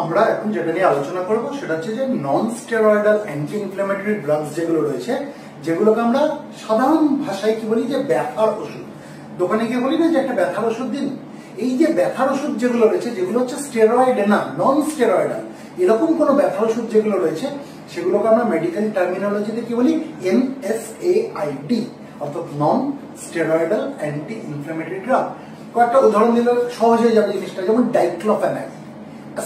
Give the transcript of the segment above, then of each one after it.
আমরা এখন যেটা নিয়ে আলোচনা করব সেটা হচ্ছে যে নন স্টেরয়েডাল অ্যান্টি ইনফ্ল্যামেটরি ড্রাগস যেগুলো রয়েছে, যেগুলোকে আমরা সাধারণ ভাষায় কি বলি যে ব্যথার ওষুধ। দোকানে গিয়ে বলি না যে একটা ব্যথার ওষুধ দিন। এই যে ব্যথার ওষুধ যেগুলো রয়েছে, যেগুলো হচ্ছে স্টেরয়েড না, নন স্টেরয়েডাল, এরকম কোন ব্যথার ওষুধ যেগুলো রয়েছে সেগুলোকে আমরা মেডিকেল টার্মিনোলজিতে কি বলি, NSAID, অর্থাৎ নন স্টেরয়েডাল অ্যান্টি ইনফ্ল্যামেটরি ড্রাগ। কয়েকটা উদাহরণ দিলে সহজ হয়ে যাবে জিনিসটা, যেমন ডাইক্লোফেনাক,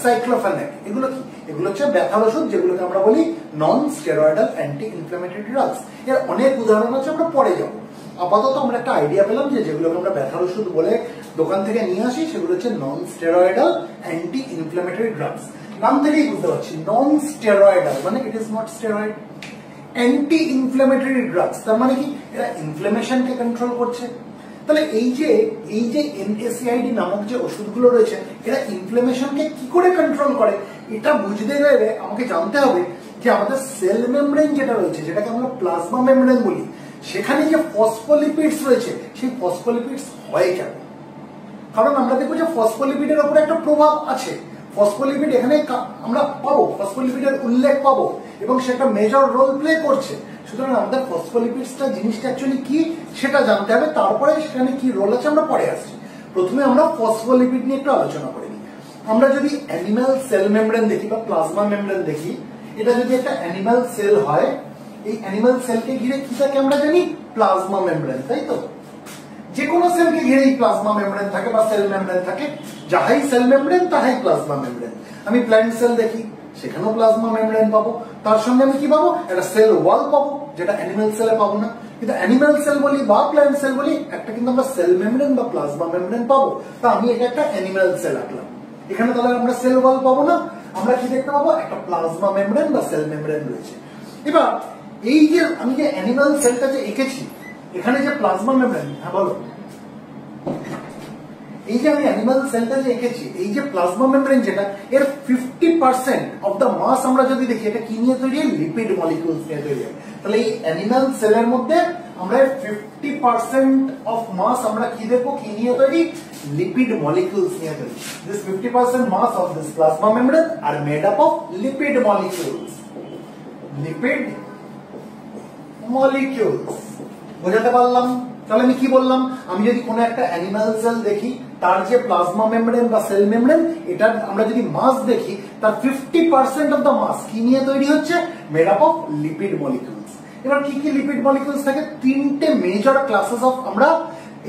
সাইক্লোফেনাক, এগুলো কি? এগুলো হচ্ছে ব্যথার ওষুধ যেগুলোকে আমরা বলি নন স্টেরয়েডাল অ্যান্টি ইনফ্ল্যামেটরি ড্রাগস। এর অনেক উদাহরণ আছে, আমরা পরে যাবো। আপাতত আমরা একটা আইডিয়া পেলাম যে যেগুলোকে আমরা ব্যথার ওষুধ বলে দোকান থেকে নিয়ে আসি সেগুলো হচ্ছে নন স্টেরয়েডাল অ্যান্টি ইনফ্ল্যামেটরি ড্রাগস। নাম থেকেই বুঝতে পারছি নন স্টেরয়েডাল মানে it is not steroid. Anti inflammatory drugs তার মানে কি? এরা ইনফ্ল্যামেশনকে কন্ট্রোল করছে। তাহলে এই যে NSAID নামক যে ওষুধগুলো রয়েছে, এরা ইনফ্ল্যামেশনকে কি করে কন্ট্রোল করে এটা বুঝতে গেলে আমাকে জানতে হবে যে আমাদের সেল মেমব্রেন যেটা রয়েছে, যেটাকে আমরা প্লাজমা মেমব্রেন বলি, সেখানে যে ফসফোলিপিডস রয়েছে সেই ফসফোলিপিডস হয় কেন? কারণ আমরা দেখবো যে ফসফোলিপিডের উপর একটা প্রভাব আছে। ফসফোলিপিড এখানে আমরা পাবো, ফসফোলিপিডের উল্লেখ পাবো এবং সেটা মেজর রোল প্লে করছে। সুতরাং আমাদের ফসফোলিপিডসটা জিনিসটা অ্যাকচুয়ালি কি সেটা জানতে হবে, তারপরে সেখানে কি রোল আছে আমরা পরে আসছি। প্রথমে আমরা ফসফোলিপিড নিয়ে একটু আলোচনা করে নিই। আমরা যদি অ্যানিমাল সেল মেমব্রেন দেখি বা প্লাজমা মেমব্রেন দেখি, এটা যদি একটা অ্যানিমাল সেল হয়, এই অ্যানিমাল সেলকে ঘিরে কি থাকে আমরা জানি? প্লাজমা মেমব্রেন, তাই তো? যে কোনো সেলকে ঘিরেই প্লাজমা মেমব্রেন থাকে বা সেল মেমব্রেন থাকে। যাহাই সেল মেমব্রেন তাহাই প্লাজমা মেমব্রেন। আমি প্ল্যান্ট সেল দেখি, সেখানেও প্লাজমা মেমব্রেন পাবো। তার সঙ্গে আমি কি পাবো? একটা সেল ওয়াল পাবো, যেটা অ্যানিমাল সেলে পাবো না। কিন্তু অ্যানিমাল সেল বলি বা প্ল্যান্ট সেল বলি, একটা কিন্তু আমরা সেল মেমব্রেন বা প্লাজমা মেমব্রেন পাবো। তা আমি এটা একটা অ্যানিমাল সেল আঁকলাম। এখানে তাহলে আমরা সেল ওয়াল পাবো না, আমরা কি দেখতে পাবো? একটা প্লাজমা মেমব্রেন বা সেল মেমব্রেন রয়েছে। এবার এই যে আমি যে অ্যানিমাল সেলটা যে এঁকেছি, এখানে যে প্লাজমা মেমব্রেন, হ্যাঁ বলো, এই যে আমি অ্যানিমাল সেলটা যে এঁকেছি, এই যে প্লাজমা মেমব্রেন যেটা, এর 50% অফ দ্য মাস আমরা যদি দেখি, এটা কি নিয়ে তৈরি? লিপিড মলিকিউলস নিয়ে তৈরি হয়। তাহলে এই অ্যানিমাল সেলের মধ্যে আমরা 50% অফ মাস আমরা কি দেখবো? কি নিয়ে তৈরি? লিপিড মলিকিউলস নিয়ে তৈরি। This 50% mass of this plasma membrane are made up of lipid molecules. Lipid molecules বোঝাতে পারলাম? তাহলে আমি কি বললাম? আমি যদি কোনো একটা অ্যানিমাল সেল দেখি, তার যে প্লাজমা মেমব্রেন বা সেল মেমব্রেন, এটা আমরা যদি মাস দেখি, তার 50% অফ দ্য মাস কি নিয়ে তৈরি হচ্ছে? Made up of lipid molecules. এবার কি কি লিপিড মলিকিউলস থাকে? তিনটে মেজর ক্লাসেস অফ আমরা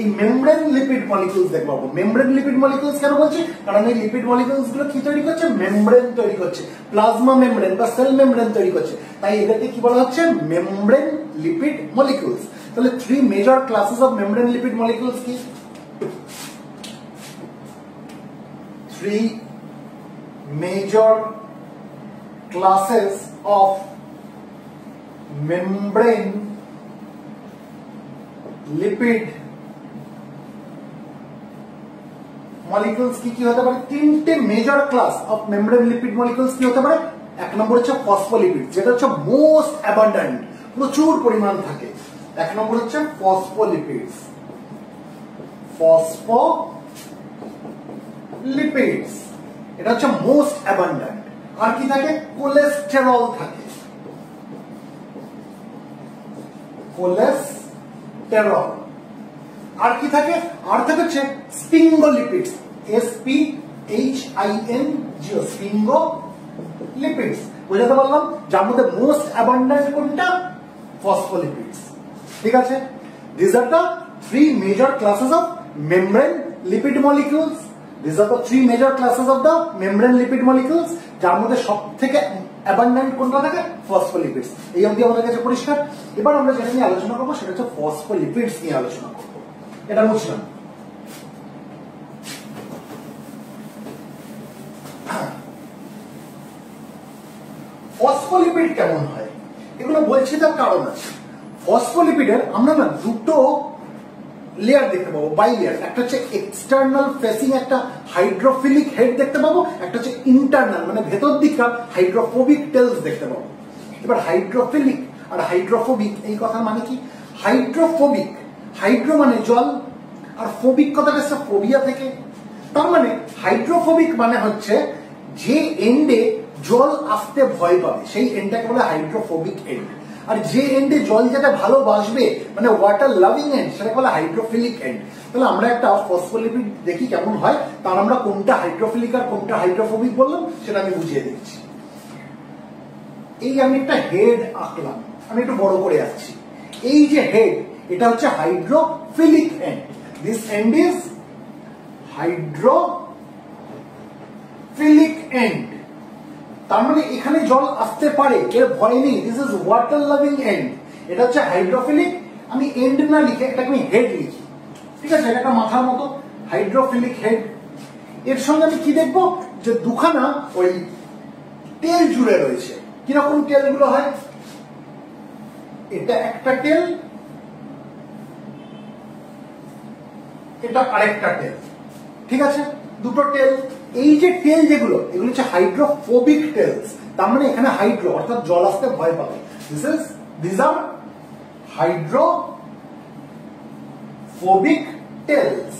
এই মেমব্রেন লিপিড মলিকিউলস দেখবো। মেমব্রেন লিপিড মলিকিউলস কেন বলছি? কারণ এই লিপিড মলিকিউলস গুলো কি তৈরি করছে? মেমব্রেন তৈরি করছে, প্লাজমা মেমব্রেন বা সেল মেমব্রেন তৈরি করছে। তাই এদেরকে কি বলা হচ্ছে? Membrane lipid molecules. তাহলে 3 major classes of membrane lipid molecules কি? 3 major classes of membrane lipid molecules কি হতে পারে? তিনটে major class of membrane lipid molecules কি হতে পারে? এক নম্বর হচ্ছে ফসফোলিপিড, যেটা হচ্ছে মোস্ট অ্যাবান্ডেন্ট, প্রচুর পরিমাণ থাকে। এক নম্বর হচ্ছে ফসফোলিপিডস, ফসফোলিপিডস, এটা হচ্ছে মোস্ট অ্যাবান্ডেন্ট। আর কি থাকে? কোলেস্টেরল থাকে, কোলেস্টেরল। আর কি থাকে? আর থাকে হচ্ছে স্পিঙ্গোলিপিডস, SPHINGO, স্পিঙ্গোলিপিডস। বুঝাতে পারলাম? যার মধ্যে মোস্ট অ্যাবান্ডেন্ট কোনটা? ফসফোলিপিডস। ঠিক আছে? These are the 3 major classes of membrane lipid molecules. These are the 3 major classes of the membrane lipid molecules. যার মধ্যে সবথেকে অ্যাবান্ডেন্ট কোনটা থাকে? ফসফোলিপিডস। এই অবধি আমাদের কাছে পরিষ্কার। এবার আমরা যেটা নিয়ে আলোচনা করবো সেটা হচ্ছে ফসফোলিপিডস নিয়ে আলোচনা করবো। এটা বুঝলাম। ফসফোলিপিড কেমন হয় এগুলো বলছি, তার কারণ আছে। ফসফোলিপিডের আমরা না দুটো লেয়ার দেখতে পাবো, বাই লেয়ার। একটা হচ্ছে এক্সটার্নাল ফেসিং একটা হাইড্রোফিলিক হেড দেখতে পাবো, একটা হচ্ছে ইন্টারনাল মানে ভেতর দিককার হাইড্রোফোবিক টেলস দেখতে পাবো। এবার হাইড্রোফিলিক আর হাইড্রোফোবিক এই কথার মানে কি? হাইড্রোফোবিক, হাইড্রো মানে জল, আর ফোবিক কথাটা এসেছে ফোবিয়া থেকে। তার মানে হাইড্রোফোবিক মানে হচ্ছে যে এন্ডে জল আসতে ভয় পাবে সেই এন্ডটাকে বলে হাইড্রোফোবিক এন্ড, আর যে এন্ডে জল যেটা ভালোবাসবে মানে ওয়াটার লাভিং এন্ড সেটাকে বলে হাইড্রোফিলিক এন্ড। তাহলে আমরা একটা ফসফোলিপিড দেখি কেমন হয়, তার আমরা কোনটা হাইড্রোফিলিক আর কোনটা হাইড্রোফোবিক বললাম সেটা আমি বুঝিয়ে দিচ্ছি। এই আমি একটা হেড আঁকলাম, আমি একটু বড় করে যাচ্ছি। এই যে হেড এটা হচ্ছে hydrophilic end, this end is hydrophilic end. তার মানে এখানে জল আসতে পারে, এর ভয় নেই, this is water loving end. এটা হচ্ছে হাইড্রোফিলিক, আমি এন্ড না লিখে এটাকে আমি হেড লিখি, ঠিক আছে? এটা একটা মাথার মতো হাইড্রোফিলিক হেড। এর সঙ্গে আমি কি দেখবো, যে দুখানা ওই টেল জুড়ে রয়েছে। কিরকম টেল গুলো হয়, এটা একটা টেল, এটা আরেকটা টেল, ঠিক আছে? দুটো টেল। এই যে টেল যেগুলো, এগুলো হচ্ছে হাইড্রোফোবিক টেলস। তার মানে এখানে হাইড্রো অর্থাৎ জল আসতে ভয় পাবে। This are hydrophobic tails.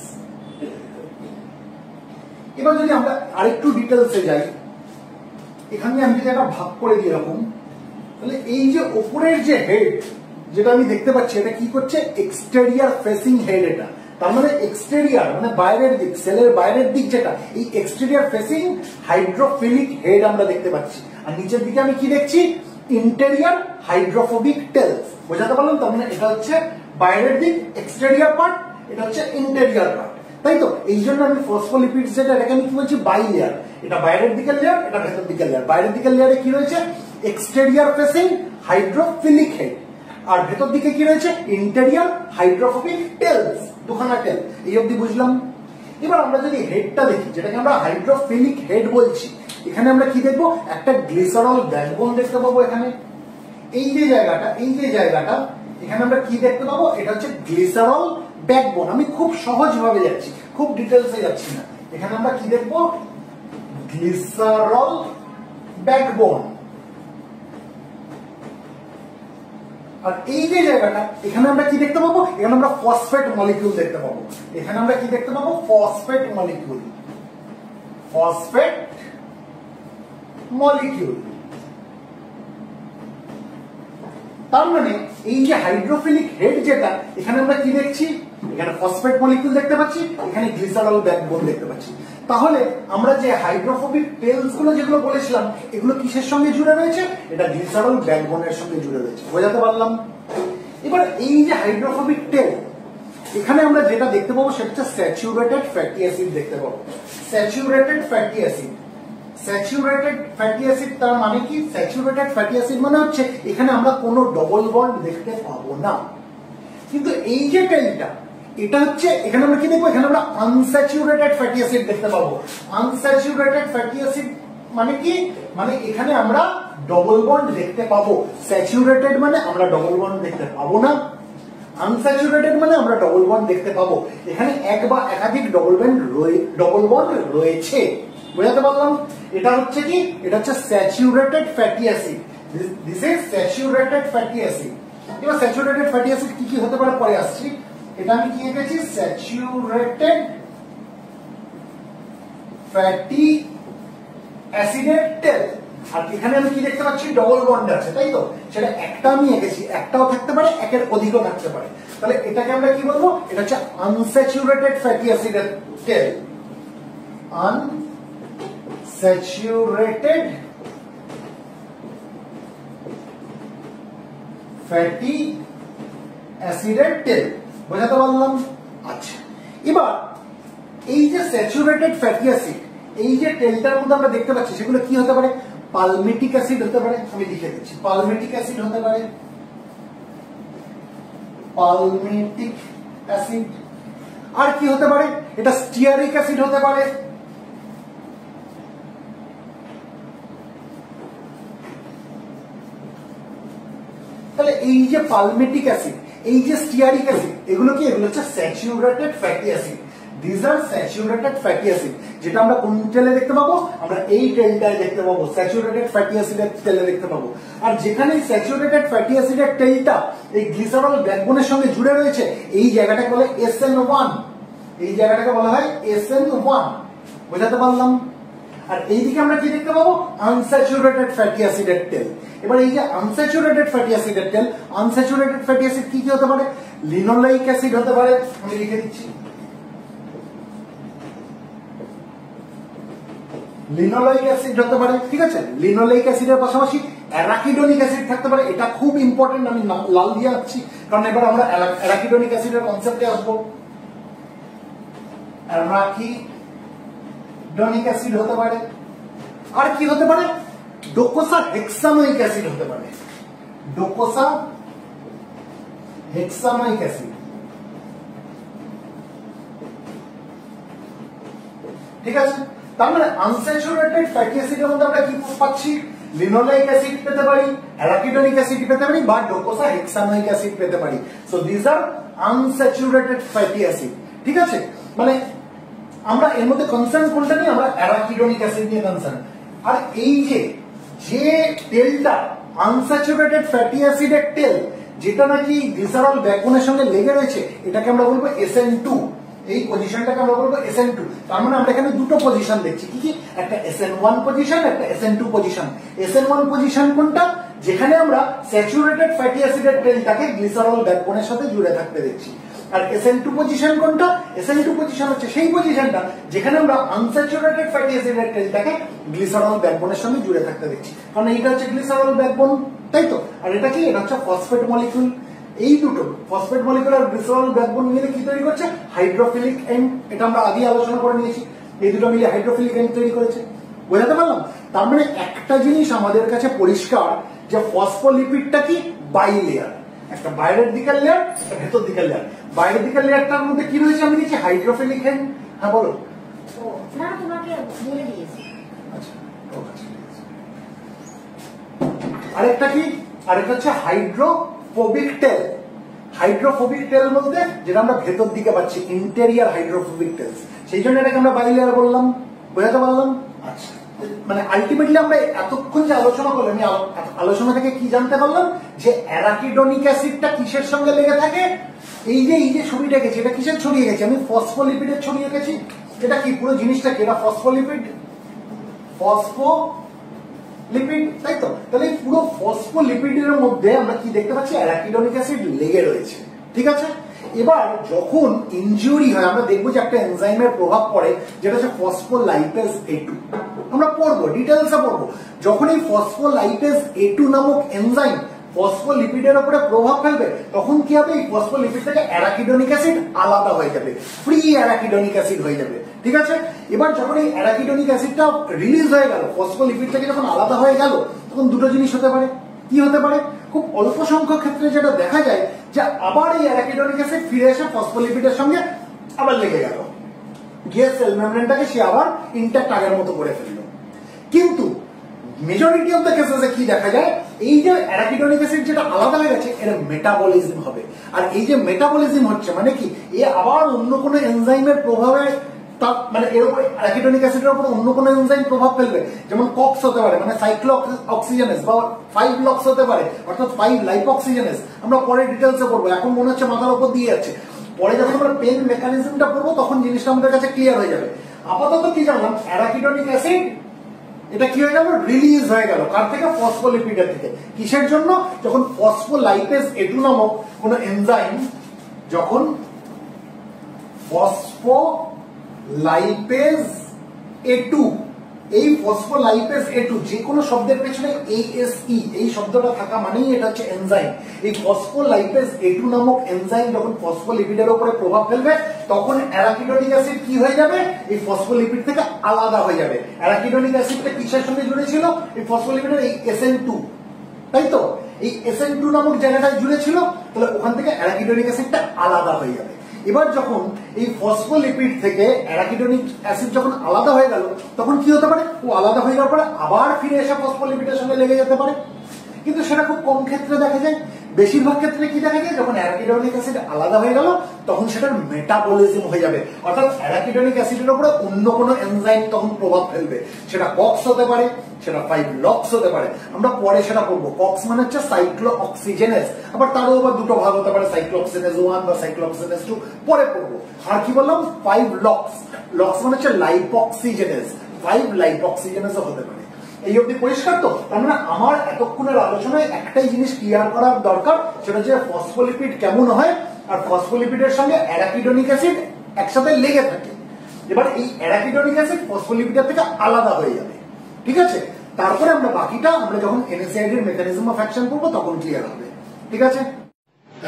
এবার যদি আমরা আরেকটু ডিটেলসে যাই, এখানে আমি যদি একটা ভাগ করে দিই এরকম, তাহলে এই যে উপরের যে হেড যেটা আমি দেখতে পাচ্ছি, এটা কি করছে, এক্সটেরিয়ার ফেসিং হেড। এটা তার মানে এক্সটেরিয়ার মানে বাইরের দিক, সেলের বাইরের দিক যেটা, এই এক্সটেরিয়ার ফেসিং হাইড্রোফিলিক হেড আমরা দেখতে পাচ্ছি। আর নিচের দিকে আমি কি দেখছি, ইন্টেরিয়ার হাইড্রোফোবিক টেলস। বোঝাতে পারলাম? তার মানে এটা হচ্ছে বাইরের দিক এক্সটেরিয়ার পার্ট, এটা হচ্ছে ইন্টেরিয়ার পার্ট, তাই তো? এই জন্য আমি ফসফোলিপিডস যেটা, এটাকে আমি কি বলছি, বাই লেয়ার। এটা বাইরের দিকের লেয়ার, এটা ভেতর দিকের লেয়ার। বাইরের দিকের লেয়ারে কি রয়েছে, এক্সটেরিয়ার ফেসিং হাইড্রোফিলিক হেড, আর ভেতর দিকে কি রয়েছে, ইন্টেরিয়ার হাইড্রোফোবিক টেলস, দুখানা টেল। এই অবধি বুঝলাম। এবার আমরা যদি হেডটা দেখি, যেটাকে আমরা হাইড্রোফিলিক হেড বলছি, এখানে আমরা কি দেখবো, একটা গ্লিসারল ব্যাকবোন দেখতে পাবো। এখানে এই যে জায়গাটা এখানে আমরা কি দেখতে পাবো, এটা হচ্ছে গ্লিসারল ব্যাকবোন। আমি খুব সহজ ভাবে যাচ্ছি, খুব ডিটেলসে যাচ্ছি না। এখানে আমরা কি দেখবো, গ্লিসারল ব্যাকবোন। আর এই যে জায়গাটা, এখানে আমরা কি দেখতে পাবো, এখানে আমরা ফসফেট মলিকিউল দেখতে পাবো। এখানে আমরা কি দেখতে পাবো, ফসফেট মলিকিউল, ফসফেট মলিকিউল। তার মানে এই যে হাইড্রোফিলিক হেড যেটা, এখানে আমরা কি দেখছি, এখানে ফসফেট মলিকিউল দেখতে পাচ্ছি, এখানে গ্লিসারল ব্যাকবোন দেখতে পাচ্ছি। তাহলে আমরা যে হাইড্রোফোবিক টেলস গুলো যেগুলো বলেছিলাম, এগুলো কিসের সঙ্গে জুড়ে রয়েছে, এটা গ্লিসারল ব্যাকবোনের সঙ্গে জুড়ে রয়েছে। বোঝাতে পারলাম? এবার এই যে হাইড্রোফোবিক টেল, এখানে আমরা যেটা দেখতে পাবো সেটা হচ্ছে স্যাচুরেটেড ফ্যাটি অ্যাসিড দেখতে পাবো। Saturated fatty acid, saturated fatty acid তার মানে কি, স্যাচুরেটেড ফ্যাটি অ্যাসিড মানে হচ্ছে এখানে আমরা কোনো ডবল বন্ড দেখতে পাবো না। কিন্তু এই যে টেলটা, এটা হচ্ছে, এখানে আমরা কি দেখবো, এখানে আমরা আনস্যাচুরেটেড ফ্যাটি অ্যাসিড দেখতে পাবো। আনস্যাচুরেটেড ফ্যাটি অ্যাসিড মানে কি, মানে এখানে আমরা ডবল বন্ড দেখতে পাবো। স্যাচুরেটেড মানে আমরা ডবল বন্ড দেখতে পাবো না, আনস্যাচুরেটেড মানে আমরা ডবল বন্ড দেখতে পাবো। এখানে এক বা একাধিক ডবল বন্ড রয়েছে। বোঝাতে পারলাম? এটা হচ্ছে কি, এটা হচ্ছে saturated fatty acid. This is saturated fatty acid. এবার স্যাচুরেটেড ফ্যাটি অ্যাসিড কি কি হতে পারে পরে আসছি। এটা আমি কি লিখেছি, স্যাচুরেটেড ফ্যাটি অ্যাসিডের টেল। আর এখানে আমি কি দেখতে পাচ্ছি, ডবল বন্ড আছে, তাই তো? সেটা একটা আমি এঁকেছি, একটাও থাকতে পারে, একের অধিকও থাকতে পারে। তাহলে এটাকে আমরা কি বলবো, এটা হচ্ছে আনস্যাচুরেটেড ফ্যাটি অ্যাসিডের টেল। আনস্যাচুরেটেড ফ্যাটি অ্যাসিডের টেল। বোঝাতে পারলাম? আচ্ছা, এবার এই যে স্যাচুরেটেড ফ্যাটি অ্যাসিড, এই যে টেলটার মধ্যে আমরা দেখতে পাচ্ছি, সেগুলো কি হতে পারে, পালমেটিক অ্যাসিড হতে পারে। আমি লিখে দিচ্ছি, পালমেটিক অ্যাসিড হতে পারে, পালমেটিক অ্যাসিড। আর কি হতে পারে, এটা স্টিয়ারিক অ্যাসিড হতে পারে, তাহলে এই যে পালমেটিক অ্যাসিড, এই যে স্টিয়ারিক অ্যাসিড, এগুলো কি, এগুলো হচ্ছে saturated fatty acid. This are saturated fatty acid, যেটা আমরা কোন তেলে দেখতে পাবো, আমরা এই তেলটায় দেখতে পাবো, স্যাচুরেটেড ফ্যাটি অ্যাসিডের তেলে দেখতে পাবো। আর যেখানে স্যাচুরেটেড ফ্যাটি অ্যাসিডের তেলটা এই গ্লিসারল ব্যাকবোনের সঙ্গে জুড়ে রয়েছে, এই জায়গাটাকে বলে SN1, এই জায়গাটাকে বলা হয় SN1। বোঝাতে পারলাম? আর এইদিকে আমরা কি দেখতে পাবো, আনস্যাচুরেটেড ফ্যাটি অ্যাসিডের টেল। এবার এই যে আনস্যাচুরেটেড ফ্যাটি অ্যাসিডের টেল, আনস্যাচুরেটেড ফ্যাটি অ্যাসিড কি কি হতে পারে, লিনোলেইক অ্যাসিড হতে পারে, আমি লিখে দিচ্ছি লিনোলেইক অ্যাসিড হতে পারে, ঠিক আছে। লিনোলেইক অ্যাসিডের পাশাপাশি অ্যারাকিডোনিক অ্যাসিড থাকতে পারে, এটা খুব ইম্পর্টেন্ট, আমি লাল দিয়ে আসছি কারণ এবার আমরা অ্যারাকিডোনিক অ্যাসিডের কনসেপ্টে আসবো। অ্যারাকিডোনিক অ্যাসিড হতে পারে, আর কি হতে পারে, ডোকোসা হেক্সানোইক অ্যাসিড হতে পারে, ডোকোসা হেক্সানোইক অ্যাসিড, ঠিক আছে। তার মানে আনস্যাচুরেটেড ফ্যাটি অ্যাসিডের মধ্যে আমরা কি পাচ্ছি, লিনোলেইক অ্যাসিড পেতে পারি, অ্যারাকিডোনিক অ্যাসিড পেতে পারি, বা ডোকোসা হেক্সানোইক অ্যাসিড পেতে পারি। So this are unsaturated fatty acid, ঠিক আছে। মানে আমরা এর মধ্যে কনসার্ন কোনটা নিয়ে, আমরা অ্যারাকিডোনিক অ্যাসিড নিয়ে কনসার্ন। আর এই যে তেলটা আনস্যাচুরেটেড ফ্যাটি অ্যাসিডের তেল, যেটা নাকি গ্লিসারল ব্যাকবোনের সঙ্গে লেগে রয়েছে, এটাকে আমরা বলবো SN2। এই পজিশনটাকে আমরা বলবো SN2। তার মানে আমরা এখানে দুটো পজিশন দেখছি, কি কি, একটা SN1 পজিশন, একটা SN2 পজিশন। SN1 পজিশন কোনটা, যেখানে আমরা স্যাচুরেটেড ফ্যাটি অ্যাসিডের টেলটাকে গ্লিসারল ব্যাকবোনের সাথে জুড়ে থাকতে দেখছি। আর SN2 পজিশন কোনটা, SN2 পজিশন হচ্ছে সেই পজিশনটা যেখানে আমরা আনস্যাচুরেটেড ফ্যাটি অ্যাসিডের টেলটাকে গ্লিসারল ব্যাকবোনের সঙ্গে জুড়ে থাকতে দেখছি। কারণ এইটা হচ্ছে গ্লিসারল ব্যাকবোন, তাই তো। আর এটা কি, এটা হচ্ছে ফসফেট মলিকিউল। এই দুটো ফসফেট মলিকিউল আর গ্লিসারল ব্যাকবোন মিলে কি তৈরি করছে, হাইড্রোফিলিক এন্ড। এটা আমরা আগে আলোচনা করে নিয়েছি, এই দুটো মিলে হাইড্রোফিলিক এন্ড তৈরি করেছে। বোঝাতে পারলাম? তার মানে একটা জিনিস আমাদের কাছে পরিষ্কার যে ফসফোলিপিডটা কি, বাইলেয়ার, একটা বাইরের দিকের লেয়ার, একটা ভেতর দিকের লেয়ার। বাইরের দিকের লেয়ারটার মধ্যে কি রয়েছে আমি দেখছি, হাইড্রোফিলিক এন্ড। হ্যাঁ বলো। না তোমাকে বলে দিয়েছি। আচ্ছা, আরেকটা কি, আরেকটা হচ্ছে হাইড্রোফোবিক টেল। হাইড্রোফোবিক টেল বলতে যেটা আমরা ভেতর দিকে পাচ্ছি, ইন্টেরিয়ার হাইড্রোফোবিক টেলস, সেই জন্য এটাকে আমরা বাইলেয়ার বললাম। বোঝাতে পারলাম? আচ্ছা, মানে আলটিমেটলি আমরা এতক্ষণ যে আলোচনা করলাম, আমি আলোচনা থেকে কি জানতে পারলাম, যে অ্যারাকিডোনিক অ্যাসিডটা কিসের সঙ্গে লেগে থাকে, এই যে ছবিটা গেছে, এটা কিসের ছড়িয়ে গেছে, আমি ফসফোলিপিডের ছড়িয়ে গেছি। এটা কি, পুরো জিনিসটা কি, এটা ফসফোলিপিড, ফসফোলিপিড, তাই তো। তাহলে এই পুরো ফসফোলিপিডের মধ্যে আমরা কি দেখতে পাচ্ছি, অ্যারাকিডোনিক অ্যাসিড লেগে রয়েছে, ঠিক আছে। এবার যখন ইনজুরি হয়, আমরা দেখবো যে একটা এনজাইমের প্রভাব পড়ে, যেটা হচ্ছে ফসফোলাইপেজ A2। আমরা পড়বো, ডিটেলসে পড়বো। যখন এই ফসফোলাইপেজ A2 নামক এনজাইম ফসফোলিপিডের উপরে প্রভাব ফেলবে, তখন কি হবে, এই ফসফোলিপিড থেকে অ্যারাকিডোনিক অ্যাসিড আলাদা হয়ে যাবে, ফ্রি অ্যারাকিডোনিক অ্যাসিড হয়ে যাবে, ঠিক আছে। এবার যখন এই অ্যারাকিডোনিক অ্যাসিডটা রিলিজ হয়ে গেল, ফসফোলিপিড থেকে যখন আলাদা হয়ে গেল, তখন দুটো জিনিস হতে পারে। কি হতে পারে, খুব অল্প সংখ্যক ক্ষেত্রে যেটা দেখা যায়, যে আবার এই অ্যারাকিডোনিক অ্যাসিড ফিরে এসে ফসফোলিপিডের সঙ্গে আবার লেগে গেল, গিয়ে সেল মেমব্রেনটাকে সে আবার ইনট্যাক্ট আগের মতো করে ফেললো। কিন্তু মেজরিটি অফ দ্য কেসেসে কি দেখা যায়, এই যে অ্যারাকিডোনিক অ্যাসিড যেটা আলাদা হয়ে গেছে, এর মেটাবলিজম হবে। আর এই যে মেটাবলিজম হচ্ছে মানে কি, এ আবার অন্য কোনো এনজাইমের প্রভাবে, মানে এর উপরে অ্যারাকিডোনিক অ্যাসিডের উপর অন্য কোনো এনজাইম প্রভাব ফেলবে, যেমন কক্স হতে পারে, মানে সাইক্লো অক্সিজেনেস, বা 5 লক্স হতে পারে, অর্থাৎ 5 লাইপোঅক্সিজেনেস। আমরা পরে ডিটেলসে পড়বো, এখন মনে হচ্ছে মাথার উপর দিয়ে যাচ্ছে। পরে যখন আমরা পেন মেকানিজমটা পড়বো, তখন জিনিসটা আমাদের কাছে ক্লিয়ার হয়ে যাবে। আপাতত কি জানলাম, অ্যারাকিডোনিক অ্যাসিড এটা কি হয়ে গেল, রিলিজ হয়ে গেল, কার থেকে, ফসফোলিপিডের থেকে। কিসের জন্য, যখন ফসফোলাইপেজ A2 নামক কোন এনজাইম, যখন ফসফোলাইপেজ A2, এই ফসফোলাইপেজ A2, যে কোনো শব্দের পেছনে ASE এই শব্দটা থাকা মানেই এটা হচ্ছে এনজাইম। এই ফসফোলাইপেজ A2 নামক এনজাইম যখন ফসফোলিপিডের উপরে প্রভাব ফেলবে, তখন অ্যারাকিডোনিক অ্যাসিড কি হয়ে যাবে, এই ফসফোলিপিড থেকে আলাদা হয়ে যাবে। অ্যারাকিডোনিক অ্যাসিডটা কিসের সঙ্গে জুড়ে ছিল, এই ফসফোলিপিডের এই SN2, তাই তো। এই SN2 নামক জায়গাটায় জুড়ে ছিল, তাহলে ওখান থেকে অ্যারাকিডোনিক অ্যাসিডটা আলাদা হয়ে যাবে। এবার যখন এই ফসফোলিপিড থেকে অ্যারাকিডোনিক অ্যাসিড যখন আলাদা হয়ে গেল, তখন কি হতে পারে, ও আলাদা হয়ে যাওয়ার পরে আবার ফিরে এসে ফসফোলিপিডের সঙ্গে লেগে যেতে পারে। কিন্তু সেটা খুব কম ক্ষেত্রে দেখা যায়। বেশিরভাগ ক্ষেত্রে কি দেখা যায়, যখন অ্যারাকিডোনিক অ্যাসিড আলাদা হয়ে গেল, তখন সেটার মেটাবলিজম হয়ে যাবে, অর্থাৎ অ্যারাকিডোনিক অ্যাসিডের উপরে অন্য কোনো এনজাইম তখন প্রভাব ফেলবে। সেটা কক্স হতে পারে, সেটা 5 লক্স হতে পারে, আমরা পরে সেটা পড়বো। কক্স মানে হচ্ছে সাইক্লো অক্সিজেনেস, আবার তারও আবার দুটো ভাগ হতে পারে, সাইক্লোঅক্সিজেনেস 1 বা সাইক্লোঅক্সিজেনেস 2, পরে পড়বো। আর কি বললাম, 5 লক্স, লক্স মানে হচ্ছে লাইপোঅক্সিজেনেস, 5 লাইপোক্সিজেনেসও হতে পারে। এই অবধি পরিষ্কার তো? তার মানে আমার এতক্ষণের আলোচনায় একটাই জিনিস ক্লিয়ার করার দরকার, সেটা হচ্ছে ফসফোলিপিড কেমন হয় আর ফসফোলিপিডের সঙ্গে অ্যারাকিডোনিক অ্যাসিড একসাথে লেগে থাকে। এবার এই অ্যারাকিডোনিক অ্যাসিড ফসফোলিপিডের থেকে আলাদা হয়ে যাবে, ঠিক আছে? তারপরে আমরা বাকিটা আমরা যখন NSAID এর মেকানিজম অফ অ্যাকশন করবো তখন ক্লিয়ার হবে, ঠিক আছে?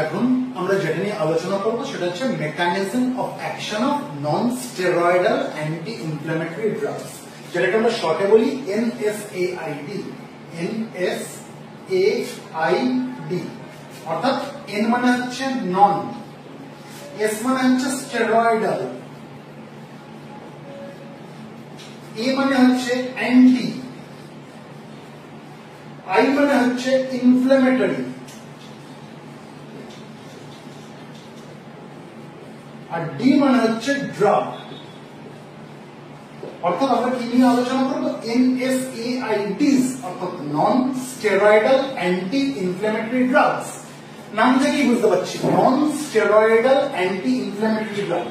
এখন আমরা যেটা নিয়ে আলোচনা করবো সেটা হচ্ছে mechanism of action of non steroidal anti inflammatory drugs, যেটাকে আমরা শর্টে বলি NSAID। NSAID অর্থাৎ N মানে হচ্ছে নন, S মানে হচ্ছে স্টেরয়েডাল, A মানে হচ্ছে অ্যান্টি, I মানে হচ্ছে ইনফ্ল্যামেটরি, আর D মানে হচ্ছে ড্রাগ। অর্থাৎ আমরা কি নিয়ে আলোচনা করবো? NSAIDs অর্থাৎ নন স্টেরয়েডাল অ্যান্টি ইনফ্ল্যামেটরি ড্রাগস। নাম থেকেই বুঝতে পারছি নন স্টেরয়েডাল অ্যান্টি ইনফ্ল্যামেটরি ড্রাগ।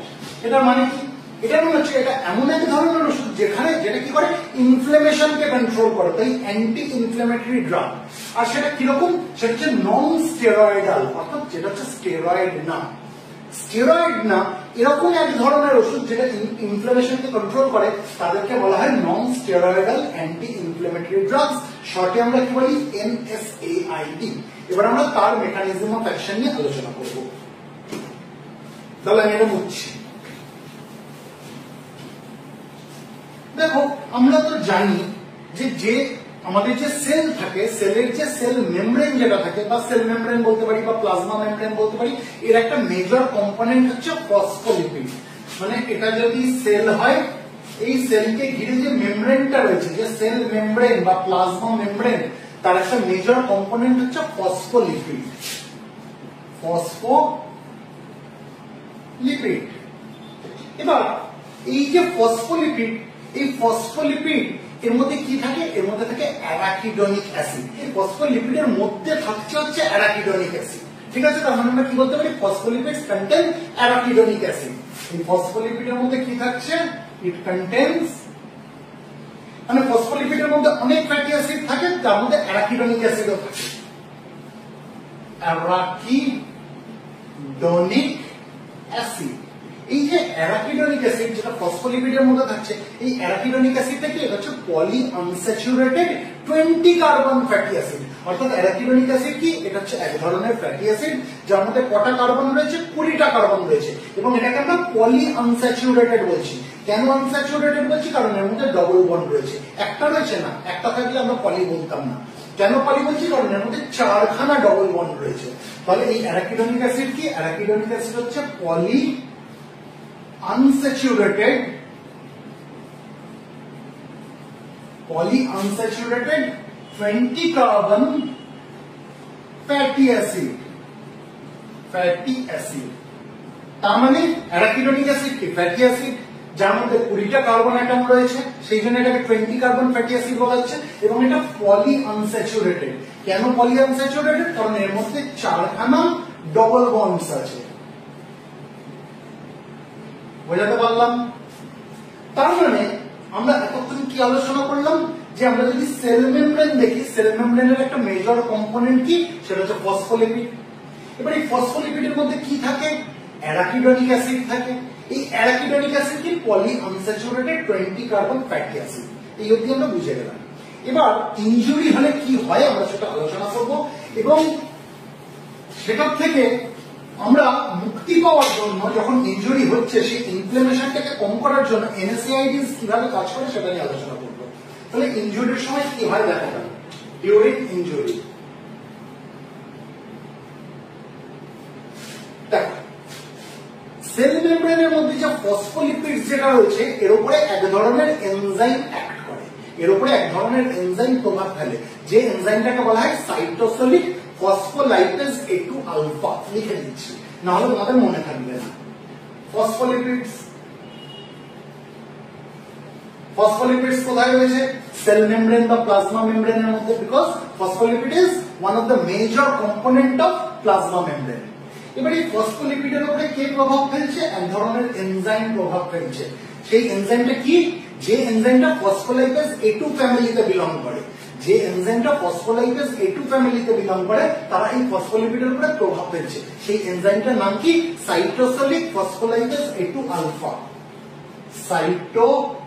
এটার মানে কি? এটার মানে হচ্ছে এটা এমন এক ধরনের ওষুধ যেটা কি করে ইনফ্ল্যামেশনকে কন্ট্রোল করে, তাই অ্যান্টি ইনফ্ল্যামেটরি ড্রাগ। আর সেটা কিরকম? সেটা হচ্ছে নন স্টেরয়েডাল অর্থাৎ যেটা হচ্ছে স্টেরয়েড না। স্টেরয়েড না এরকম এক ধরনের ওষুধ যেটা ইনফ্ল্যামেশনকে কন্ট্রোল করে তাদেরকে বলা হয় নন স্টেরয়েডাল অ্যান্টি ইনফ্ল্যামেটরি ড্রাগস, শর্টে আমরা কি বলি NSAID। এবার আমরা তার মেকানিজম অফ অ্যাকশন নিয়ে আলোচনা করব। তাহলে আমি এটা বুঝছি। দেখো আমরা তো জানি যে আমাদের যে সেল থাকে, সেলের যে সেল মেমব্রেন যেটা থাকে, বা সেল মেমব্রেন বলতে পারি বা প্লাজমা মেমব্রেন বলতে পারি, এর একটা মেজর কম্পোনেন্ট হচ্ছে ফসফোলিপিড। মানে এটা যদি সেল হয়, এই সেলকে ঘিরে যে মেমব্রেনটা রয়েছে, যে সেল মেমব্রেন বা প্লাজমা মেমব্রেন, তার একটা মেজর কম্পোনেন্ট হচ্ছে ফসফোলিপিড। ফসফোলিপিড। এবার এই যে ফসফোলিপিড, এই ফসফোলিপিড এর মধ্যে কি থাকে? এর মধ্যে থাকে অ্যারাকিডোনিক অ্যাসিড। এই ফসফোলিপিডের মধ্যে থাকছে হচ্ছে অ্যারাকিডোনিক অ্যাসিড, ঠিক আছে? তার মানে আমরা কি বলতে পারি? Phospholipids contain arachidonic acid. এই ফসফোলিপিডের মধ্যে কি থাকছে? ইট কন্টেন্স, মানে ফসফোলিপিডের মধ্যে অনেক ফ্যাটি অ্যাসিড থাকে, তার মধ্যে অ্যারাকিডোনিক অ্যাসিডও থাকে। অ্যারাকিডোনিক অ্যাসিড, এই যে অ্যারাকিডোনিক অ্যাসিড যেটা ফসফোলিপিডের মধ্যে থাকছে, এই অ্যারাকিডোনিক অ্যাসিডটা কি? এটা হচ্ছে poly unsaturated 20 carbon fatty acid. অর্থাৎ অ্যারাকিডোনিক অ্যাসিড কি? এটা হচ্ছে এক ধরনের ফ্যাটি অ্যাসিড যার মধ্যে কটা কার্বন রয়েছে? 20টা কার্বন রয়েছে, এবং এটাকে আমরা পলি আনস্যাচুরেটেড বলছি। কেন আনস্যাচুরেটেড বলছি? কারণ এর মধ্যে ডবল বন্ড রয়েছে, একটা রয়েছে না, একটা থাকলে আমরা পলি বলতাম না। কেন পলি বলছি? কারণ এর মধ্যে 4খানা ডবল বন্ড রয়েছে। তাহলে এই অ্যারাকিডোনিক অ্যাসিড কি? অ্যারাকিডোনিক অ্যাসিড হচ্ছে পলি unsaturated polyunsaturated 20 carbon fatty acid। তার মানে অ্যারাকিডোনিক অ্যাসিড কি? ফ্যাটি অ্যাসিড যার মধ্যে 20টা কার্বন অ্যাটম রয়েছে, সেই জন্য এটাকে 20 কার্বন ফ্যাটি অ্যাসিড বলা হচ্ছে। এবং এটা পলি আনস্যাচুরেটেড। কেন পলি আনস্যাচুরেটেড? কারণ এর মধ্যে 4খানা ডবল বন্ডস আছে। বোঝাতে পারলাম? তার মানে আমরা এতক্ষণ কি আলোচনা করলাম? যে আমরা যদি সেল মেমব্রেন দেখি, সেল মেমব্রেনের একটা মেজর কম্পোনেন্ট কি? সেটা হচ্ছে ফসফোলিপিড। এবার এই ফসফোলিপিডের মধ্যে কি থাকে? অ্যারাকিডোনিক অ্যাসিড থাকে। এই অ্যারাকিডোনিক অ্যাসিড কি? Poly unsaturated 20 carbon fatty acid. এই অবধি আমরা বুঝে গেলাম। এবার ইনজুরি হলে কি হয় আমরা সেটা আলোচনা করব, এবং সেটার থেকে আমরা মুক্তি পাওয়ার জন্য, যখন ইনজুরি হচ্ছে সেই ইনফ্লামেশনটাকে কম করার জন্য NSAIDs কিভাবে কাজ করে সেটা নিয়ে আলোচনা করব। তাহলে ইনজুরির সময় কি হয় দেখা যাবে? ডিউরিং ইনজুরি দেখো, সেল মেমব্রেনের মধ্যে যে ফসফোলিপিডস যেটা রয়েছে এর উপরে এক ধরনের এনজাইম অ্যাক্ট করে, এর উপরে এক ধরনের এনজাইম প্রভাব ফেলে, যে এনজাইমটাকে বলা হয় সাইটোসোলিক ফসফোলাইপেজ A2 আলফা। লিখে দিচ্ছি, না হলে তোমাদের মনে থাকবে না। ফসফোলিপিডস কোথায় রয়েছে? সেল মেমব্রেন বা প্লাজমা মেমব্রেনের মধ্যে, because phospholipid is one of the major component of plasma membrane. এবার এই ফসফোলিপিডের উপরে কে প্রভাব ফেলছে? এক ধরনের এনজাইম প্রভাব ফেলছে। সেই এনজাইমটা কি? যে এনজাইমটা ফসফোলাইপেজ A2 ফ্যামিলিতে বিলং করে, যে এনজাইমটা ফসফোলাইপেজ A2 ফ্যামিলিতে বিলং করে তারা এই ফসফোলিপিডের উপরে প্রভাব ফেলছে। সেই এনজাইমটার নাম কি? Cytosolic phospholipase A2 alpha. Cytosolic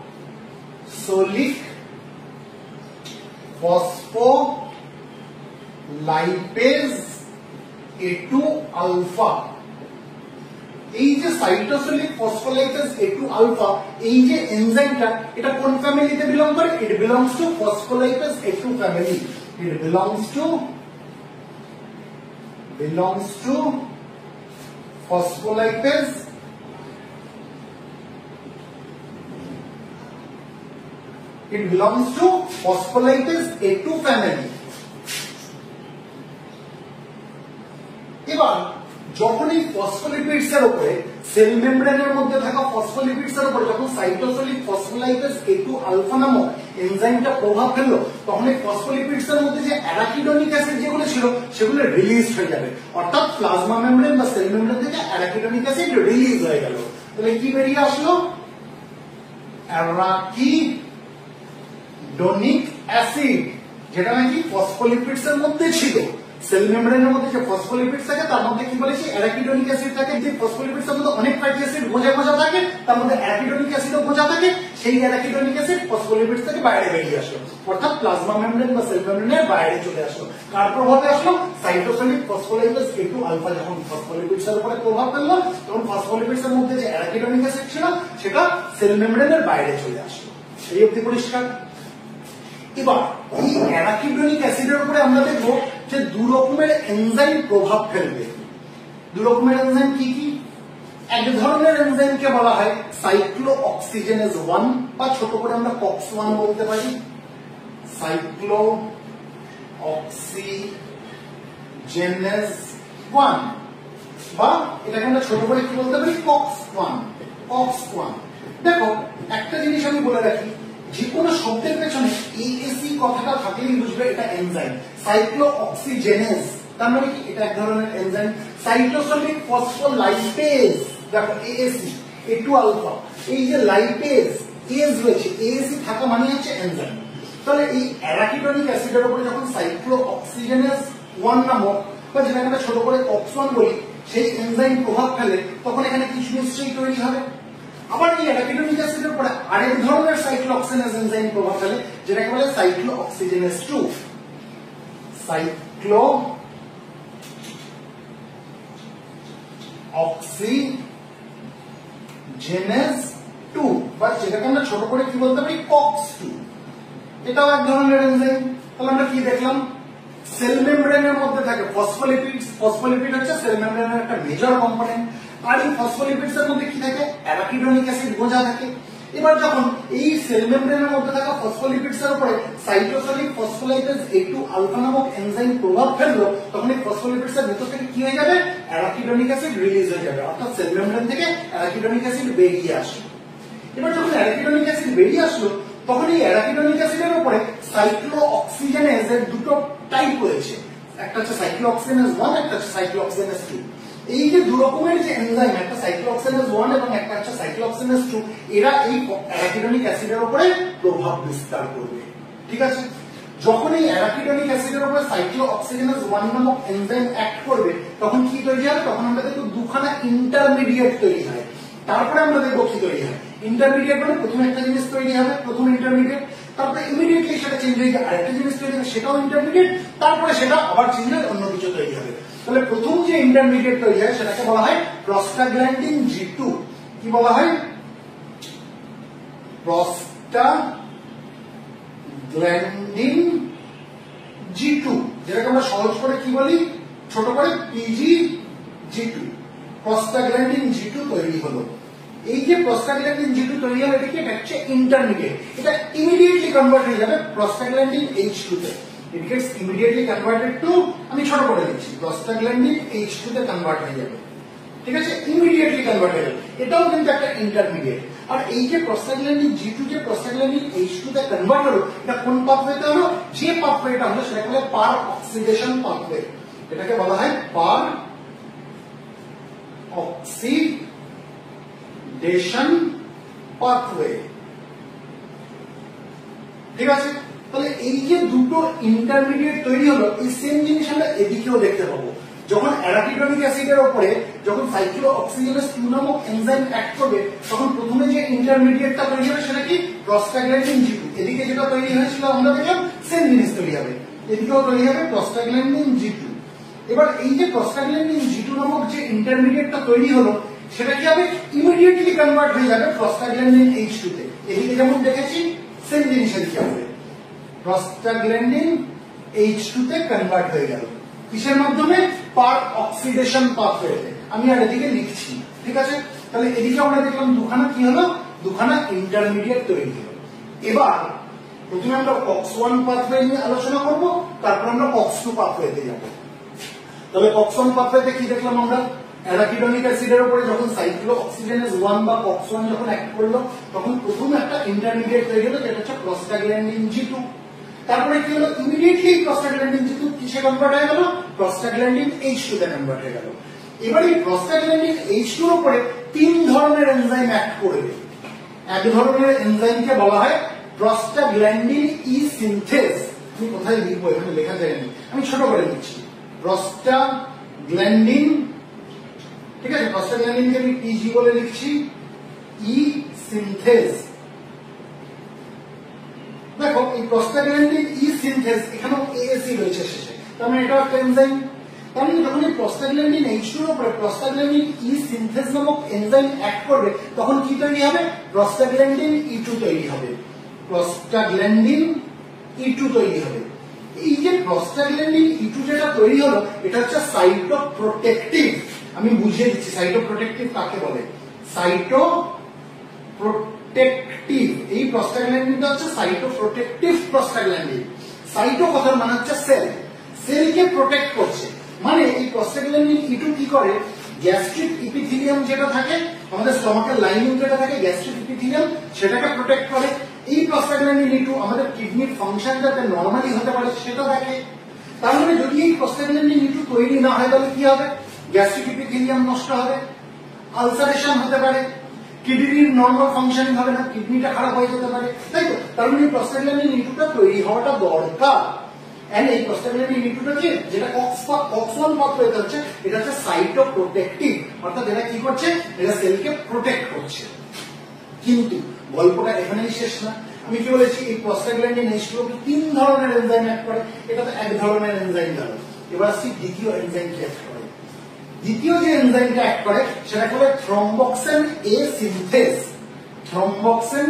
phospholipase A2 alpha. এই যে সাইটোসোলিক ফসফোলাইপেজ A2 আলফা, এই যে এনজাইমটা, এটা কোন ফ্যামিলিতে বিলং করে? It belongs to phospholipase A2 family. It belongs to phospholipase A2 family. এবার যখন এই ফসফোলিপিডস এর উপরে, সেল মেমব্রেনের মধ্যে থাকা ফসফোলিপিডস এর উপরে যখন সাইটোসোলিক ফসফোলাইপেজ A2 আলফা নামক এনজাইমটা প্রভাব ফেললো, তখন এই ফসফোলিপিডস এর মধ্যে যে অ্যারাকিডোনিক অ্যাসিড যেগুলো ছিল সেগুলো রিলিজ হয়ে যাবে, অর্থাৎ প্লাজমা মেমব্রেন বা সেল মেমব্রেন থেকে অ্যারাকিডোনিক অ্যাসিড রিলিজ হয়ে গেল। তাহলে কি বেরিয়ে আসলো? অ্যারাকিডোনিক অ্যাসিড, যেটা নাকি ফসফোলিপিডস এর মধ্যে ছিল। সেল মেমব্রেনের মধ্যে যে ফসফোলিপিডস থাকে তার মধ্যে কি বলেছি? অ্যারাকিডোনিক অ্যাসিড থাকে। যে ফসফোলিপিডস এর মধ্যে অনেক ফ্যাটি অ্যাসিড গোজা থাকে, তার মধ্যে অ্যারাকিডোনিক অ্যাসিডও গোজা থাকে। সেই অ্যারাকিডোনিক অ্যাসিড ফসফোলিপিডস থেকে বাইরে বেরিয়ে আসলো, অর্থাৎ প্লাজমা মেমব্রেন বা সেল মেমব্রেনের বাইরে চলে আসলো। কার প্রভাবে আসলো? সাইটোসোলিক ফসফোলাইপেজ A2 আলফা যখন ফসফোলিপিডস এর উপরে প্রভাব ফেললো, তখন ফসফোলিপিডস এর মধ্যে যে অ্যারাকিডোনিক অ্যাসিড ছিল সেটা সেল মেমব্রেনের বাইরে চলে আসলো। এই অবধি পরিষ্কার? এবার এই অ্যারাকিডোনিক অ্যাসিডের উপরে আমরা দেখবো যে দু রকমের এনজাইম প্রভাব ফেলবে। দু রকমের এনজাইম কি কি? এক ধরনের এনজাইমকে বলা হয় সাইক্লোঅক্সিজেনেজ 1 বা ছোট করে আমরা COX-1 বলতে পারি। সাইক্লোঅক্সিজেনেজ 1 বা এটাকে আমরা ছোট করে কি বলতে পারি? COX-1। দেখো একটা জিনিস আমি বলে রাখি, যে কোনো শব্দের পেছনে ASE কথাটা থাকলেই বুঝবে এটা এনজাইম। সাইক্লোঅক্সিজেনেজ তার মানে কি? এটা এক ধরনের এনজাইম। সাইটোসোলিক ফসফোলাইপেজ, দেখো ASE A2 আলফা, এই যে লাইপেজ এজ রয়েছে, ASE থাকা মানে হচ্ছে এনজাইম। তাহলে এই অ্যারাকিডোনিক অ্যাসিডের উপরে যখন সাইক্লোঅক্সিজেনেজ 1 নামক বা যেটাকে আমরা ছোট করে COX-1 বলি, সেই এনজাইম প্রভাব ফেলে, তখন এখানে কিছু নিশ্চয়ই তৈরি হবে। আবার এই অ্যারাকিডোনিক অ্যাসিডের উপরে আরেক ধরনের সাইক্লোঅক্সিজেনেজ এনজাইম প্রভাব ফেলে, যেটাকে বলে সাইক্লোঅক্সিজেনেজ 2। সাইক্লোঅক্সিজেনেজ 2 বা যেটাকে আমরা ছোট করে কি বলতে পারি? COX-2। এটাও এক ধরনের এনজাইম। তাহলে আমরা কি দেখলাম? সেল মেমব্রেনের মধ্যে থাকে ফসফোলিপিডস। ফসফোলিপিড হচ্ছে সেল মেমব্রেনের একটা মেজর কম্পোনেন্ট। আর এই ফসফোলিপিডস এর মধ্যে কি থাকে? অ্যারাকিডোনিক অ্যাসিড গোজা থাকে। এবার যখন এই সেল মেমব্রেনের মধ্যে থাকা ফসফোলিপিডস এর উপরে সাইটোসোলিক ফসফোলাইপেজ A2 আলফা নামক এনজাইম প্রভাব ফেললো, তখন এই ফসফোলিপিডস এর ভেতর থেকে কি হয়ে যাবে? অ্যারাকিডোনিক অ্যাসিড রিলিজ হয়ে যাবে, অর্থাৎ সেল মেমব্রেন থেকে অ্যারাকিডোনিক অ্যাসিড বেরিয়ে আসে। এবার যখন অ্যারাকিডোনিক অ্যাসিড বেরিয়ে আসলো, তখন এই অ্যারাকিডোনিক অ্যাসিডের উপরে সাইক্লোঅক্সিজেনেজ এর দুটো টাইপ রয়েছে, একটা হচ্ছে সাইক্লোঅক্সিজেনেজ 1, একটা হচ্ছে সাইক্লোঅক্সিজেনেজ 2। এই যে দু রকমের যে এনজাইম, একটা সাইক্লোঅক্সিজেনেজ 1 এবং একটা হচ্ছে সাইক্লোঅক্সিজেনেজ 2, এরা এই অ্যারাকিডোনিক অ্যাসিডের উপরে প্রভাব বিস্তার করবে। ঠিক আছে? যখন এই অ্যারাকিডোনিক অ্যাসিডের উপরে সাইক্লোঅক্সিজেনেজ 1 নামক এনজাইম অ্যাক্ট করবে, তখন কি তৈরি হবে? তখন আমরা দেখব দুখানা ইন্টারমিডিয়েট তৈরি হয়। তারপরে আমরা দেখব কি তৈরি হয়। ইন্টারমিডিয়েট মানে প্রথমে একটা জিনিস তৈরি হবে, প্রথম ইন্টারমিডিয়েট, তারপরে ইমিডিয়েটলি সেটা চেঞ্জ হয়ে গিয়ে আরেকটা জিনিস তৈরি হবে, সেটাও ইন্টারমিডিয়েট, তারপরে সেটা আবার চেঞ্জ হয়ে অন্য কিছু তৈরি হবে। তাহলে প্রথম যে ইন্টারমিডিয়েট তৈরি হয় সেটাকে বলা হয় প্রস্টাগ্ল্যান্ডিন G2। কি বলা হয়? প্রস্টাগ্ল্যান্ডিন G2, যেটাকে আমরা সহজ করে কি বলি? ছোট করে PGG2। প্রস্টাগ্ল্যান্ডিন G2 তৈরি হলো। এই যে প্রস্টাগ্ল্যান্ডিন G2 তৈরি হলো, এটা কি? এটা হচ্ছে ইন্টারমিডিয়েট। এটা ইমিডিয়েটলি কনভার্ট হয়ে যাবে প্রস্টাগ্ল্যান্ডিন H2 তে। It gets immediately converted to, আমি ছোট করে দিচ্ছি, প্রস্টাগ্ল্যান্ডিন H2 তে কনভার্ট হয়ে যাবে। ঠিক আছে? ইমিডিয়েটলি কনভার্ট হয়ে যাবে। এটাও কিন্তু একটা ইন্টারমিডিয়েট। আর এই যে প্রস্টাগ্ল্যান্ডিন G2 যে প্রস্টাগ্ল্যান্ডিন H2 তে কনভার্ট হলো, এটা কোন পাথওয়েতে হলো? যে পাথওয়েটা হলো সেটাকে বলে পার অক্সিডেশন পাথওয়ে। এটাকে বলা হয় পার অক্সিডেশন পাথওয়ে। ঠিক আছে? তাহলে এই যে দুটো ইন্টারমিডিয়েট তৈরি হলো, এই সেম জিনিস আমরা এদিকেও দেখতে পাবো। যখন অ্যারাকিডনিক অ্যাসিডের উপরে যখন সাইক্লোঅক্সিজেনেজ 2 নামক এনজাইম অ্যাক্ট করবে, তখন প্রথমে যে ইন্টারমিডিয়েটটা তৈরি হবে সেটা কি? Prostaglandin G2। এদিকে যেটা তৈরি হয়েছিল আমরা দেখলাম সেম জিনিস তৈরি হবে, এদিকেও তৈরি হবে প্রস্টাগ্ল্যান্ডিন G2। এবার এই যে প্রস্টাগ্ল্যান্ডিন G2 নামক যে ইন্টারমিডিয়েটটা তৈরি হলো, সেটা কি হবে? ইমিডিয়েটলি কনভার্ট হয়ে যাবে প্রস্টাগ্ল্যান্ডিন H2 তে। এদিকে যেমন দেখেছি সেম জিনিস এদিকে হবে, প্রস্টাগ্ল্যান্ডিন H2 তে কনভার্ট হয়ে গেল। কিসের মাধ্যমে? পার অক্সিডেশন পাথওয়েতে। আমি আর এদিকে লিখছি, ঠিক আছে? তাহলে এদিকে আমরা দেখলাম দুখানা কি হলো? দুখানা ইন্টারমিডিয়েট তৈরি হলো। এবার প্রথমে আমরা COX-1 পাথওয়ে নিয়ে আলোচনা করব, তারপর আমরা COX-2 পাথওয়েতে যাব। তবে COX-1 পাথওয়েতে কি দেখলাম আমরা? অ্যারাকিডনিক অ্যাসিডের উপরে যখন সাইক্লোঅক্সিজেনেজ 1 বা COX-1 যখন অ্যাক্ট করলো, তখন প্রথম একটা ইন্টারমিডিয়েট তৈরি হলো, যেটা হচ্ছে প্রস্টাগ্ল্যান্ডিন G2। তারপরে কি হলো? ইমিডিয়েটলি প্রস্টাগ্ল্যান্ডিন G2 কিসে কনভার্ট হয়ে গেল? প্রস্টাগ্ল্যান্ডিন H2 তে কনভার্ট হয়ে গেল। এবার এই প্রস্টাগ্ল্যান্ডিন H2 এর উপরে তিন ধরনের এনজাইম অ্যাক্ট করবে। এক ধরনের এনজাইমকে বলা হয় প্রস্টাগ্ল্যান্ডিন ই সিনথেজ। আমি কোথায় লিখবো? এখানে লেখা যায়নি, আমি ছোট করে লিখছি। প্রস্টাগ্ল্যান্ডিন, ঠিক আছে? প্রস্টাগ্ল্যান্ডিনকে আমি PG বলে লিখছি, ই সিনথেজ। দেখো এই প্রস্টাগ্ল্যান্ডিন ই সিনথেজ, এখানেও ASE রয়েছে শেষে, তার মানে এটা একটা এনজাইম। তার মানে যখন এই প্রস্টাগ্ল্যান্ডিন H2 এর উপরে প্রস্টাগ্ল্যান্ডিন ই সিনথেজ নামক এনজাইম অ্যাক্ট করবে, তখন কি তৈরি হবে? প্রস্টাগ্ল্যান্ডিন E2 তৈরি হবে। প্রস্টাগ্ল্যান্ডিন E2 তৈরি হবে। এই যে প্রস্টাগ্ল্যান্ডিন E2 যেটা তৈরি হলো, এটা হচ্ছে সাইটোপ্রোটেক্টিভ। আমি বুঝিয়ে দিচ্ছি সাইটোপ্রোটেক্টিভ কাকে বলে। সাইটোপ্রোটেক্টিভ, এই প্রস্টাগ্ল্যান্ডিনটা হচ্ছে সাইটোপ্রোটেক্টিভ প্রস্টাগ্ল্যান্ডিন। সাইটো কথার মানে হচ্ছে সেল, সেলকে প্রোটেক্ট করছে। মানে এই প্রস্টাগ্ল্যান্ডিন E2 কি করে? গ্যাস্ট্রিক ইপিথেলিয়াম যেটা থাকে, আমাদের স্টমাকের লাইনিং যেটা থাকে, গ্যাস্ট্রিক ইপিথেলিয়াম, সেটাকে প্রোটেক্ট করে। এই প্রস্টাগ্ল্যান্ডিন E2 আমাদের কিডনির ফাংশন যাতে নরমালি হতে পারে সেটা দেখে। তার মানে যদি এই প্রস্টাগ্ল্যান্ডিন E2 তৈরি না হয়, তাহলে কি হবে? গ্যাস্ট্রিক ইপিথেলিয়াম নষ্ট হবে, আলসারেশন হতে পারে, কিডনির নরমাল ফাংশনিং হবে না, কিডনিটা খারাপ হয়ে যেতে পারে, তাই তো? তার মানে প্রস্টাগ্ল্যান্ডিন E2 টা তৈরি হওয়াটা দরকার। এন্ড এই প্রস্টাগ্ল্যান্ডিন E2 টা কি, যেটা COX-1 পাথওয়েতে হচ্ছে, এটা হচ্ছে সাইটোপ্রোটেক্টিভ, অর্থাৎ এটা কি করছে? এটা সেলকে প্রোটেক্ট করছে। কিন্তু গল্পটা এখানেই শেষ না। আমি কি বলেছি? এই প্রস্টাগ্ল্যান্ডিন H2 কে তিন ধরনের এনজাইম অ্যাক্ট করে, এটা তো এক ধরনের এনজাইম গেল। এবার আসছি দ্বিতীয় এনজাইম কি অ্যাক্ট করে। দ্বিতীয় যে এনজাইমটা অ্যাক্ট করে সেটা হলো থ্রম্বক্সেন A সিনথেজ। থ্রম্বক্সেন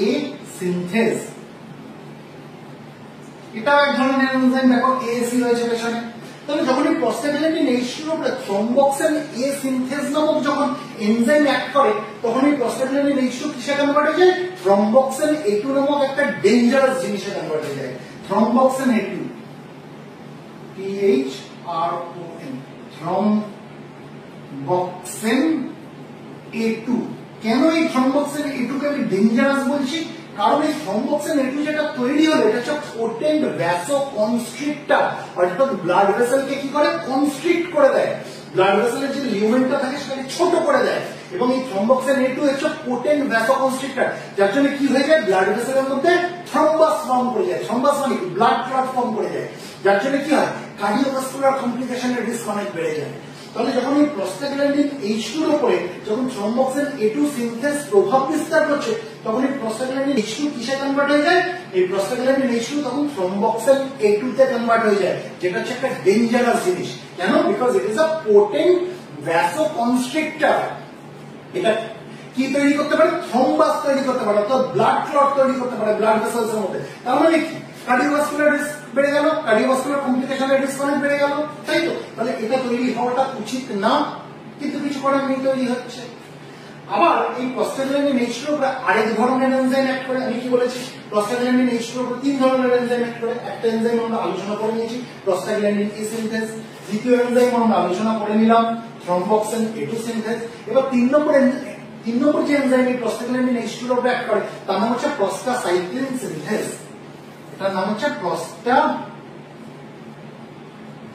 A সিনথেজ, এটা এক ধরনের এনজাইম। দেখো ASE রয়েছে পেছনে। তাহলে যখন এই প্রস্টাগ্ল্যান্ডিন H2 এর উপরে থ্রম্বক্সেন A সিনথেজ নামক যখন এনজাইম অ্যাক্ট করে, তখন এই প্রস্টাগ্ল্যান্ডিন H2 কিসে কনভার্ট হয়ে যায়? থ্রম্বক্সেন A2 নামক একটা ডেঞ্জারাস জিনিসে কনভার্ট হয়ে যায়। থ্রম্বক্সেন A2, THRON, থ্রম্বক্সেন A2। কেন এই থ্রম্বক্সেন A2 কে আমি ডেঞ্জারাস বলছি? কারণ এই থ্রম্বক্সেন A2 যেটা তৈরি হলো, এটা হচ্ছে পোটেন্ট ভ্যাসোকনস্ট্রিক্টর, অর্থাৎ ব্লাড ভেসেলকে কি করে? কনস্ট্রিক্ট করে দেয়। ব্লাড ভেসেলের যে লিউমেনটা থাকে সেটাকে ছোট করে দেয়। এবং এই থ্রম্বক্সেন A2 হচ্ছে পোটেন্ট ভ্যাসোকনস্ট্রিক্টর, যার জন্য কি হয়ে যায়? ব্লাড ভেসেলের মধ্যে থ্রম্বাস ফর্ম করে যায়। থ্রম্বাস মানে কি? ব্লাড ক্লট ফর্ম করে যায়, যার জন্য কি হয়? কার্ডিওভাস্কুলার কমপ্লিকেশনের রিস্ক অনেক বেড়ে যায়। তাহলে যখন এই প্রস্টাগ্ল্যান্ডিন H2 এর উপরে যখন থ্রম্বক্সেন A2 সিনথেজ প্রভাব বিস্তার করছে, তখন এই প্রস্টাগ্ল্যান্ডিন H2 কিসে কনভার্ট হয়ে যায়? এই প্রস্টাগ্ল্যান্ডিন H2 তখন থ্রম্বক্সেন A2 তে কনভার্ট হয়ে যায়, যেটা হচ্ছে একটা ডেঞ্জারাস জিনিস। কেন? Because it is a potent vasoconstrictor. এটা কি তৈরি করতে পারে? থ্রম্বাস তৈরি করতে পারে, অর্থাৎ ব্লাড ক্লট তৈরি করতে পারে ব্লাড ভেসেলস এর মধ্যে। তার মানে কি? কার্ডিওভাস্কুলার রিস্ক বেড়ে গেল, কার্ডিওভাস্কুলার কমপ্লিকেশনের রিস্ক অনেক বেড়ে গেল, তাই তো? তাহলে এটা তৈরি হওয়াটা উচিত না, কিন্তু কিছু করার নেই, তৈরি হচ্ছে। আবার এই প্রস্টাগ্ল্যান্ডিন H2 এর উপরে আরেক ধরনের এনজাইম অ্যাক্ট করে। আমি কি বলেছি? প্রস্টাগ্ল্যান্ডিন H2 এর উপরে তিন ধরনের এনজাইম অ্যাক্ট করে। একটা এনজাইম আমরা আলোচনা করে নিয়েছি, প্রস্টাগ্ল্যান্ডিন A সিনথেজ। দ্বিতীয় এনজাইম আমরা আলোচনা করে নিলাম, থ্রম্বক্সেন A2 সিনথেজ। এবার তিন নম্বর যে এনজাইম এই প্রস্টাগ্ল্যান্ডিন H2 এর উপরে অ্যাক্ট করে, তার নাম হচ্ছে প্রস্টাসাইক্লিন সিনথেজ। এটার নাম হচ্ছে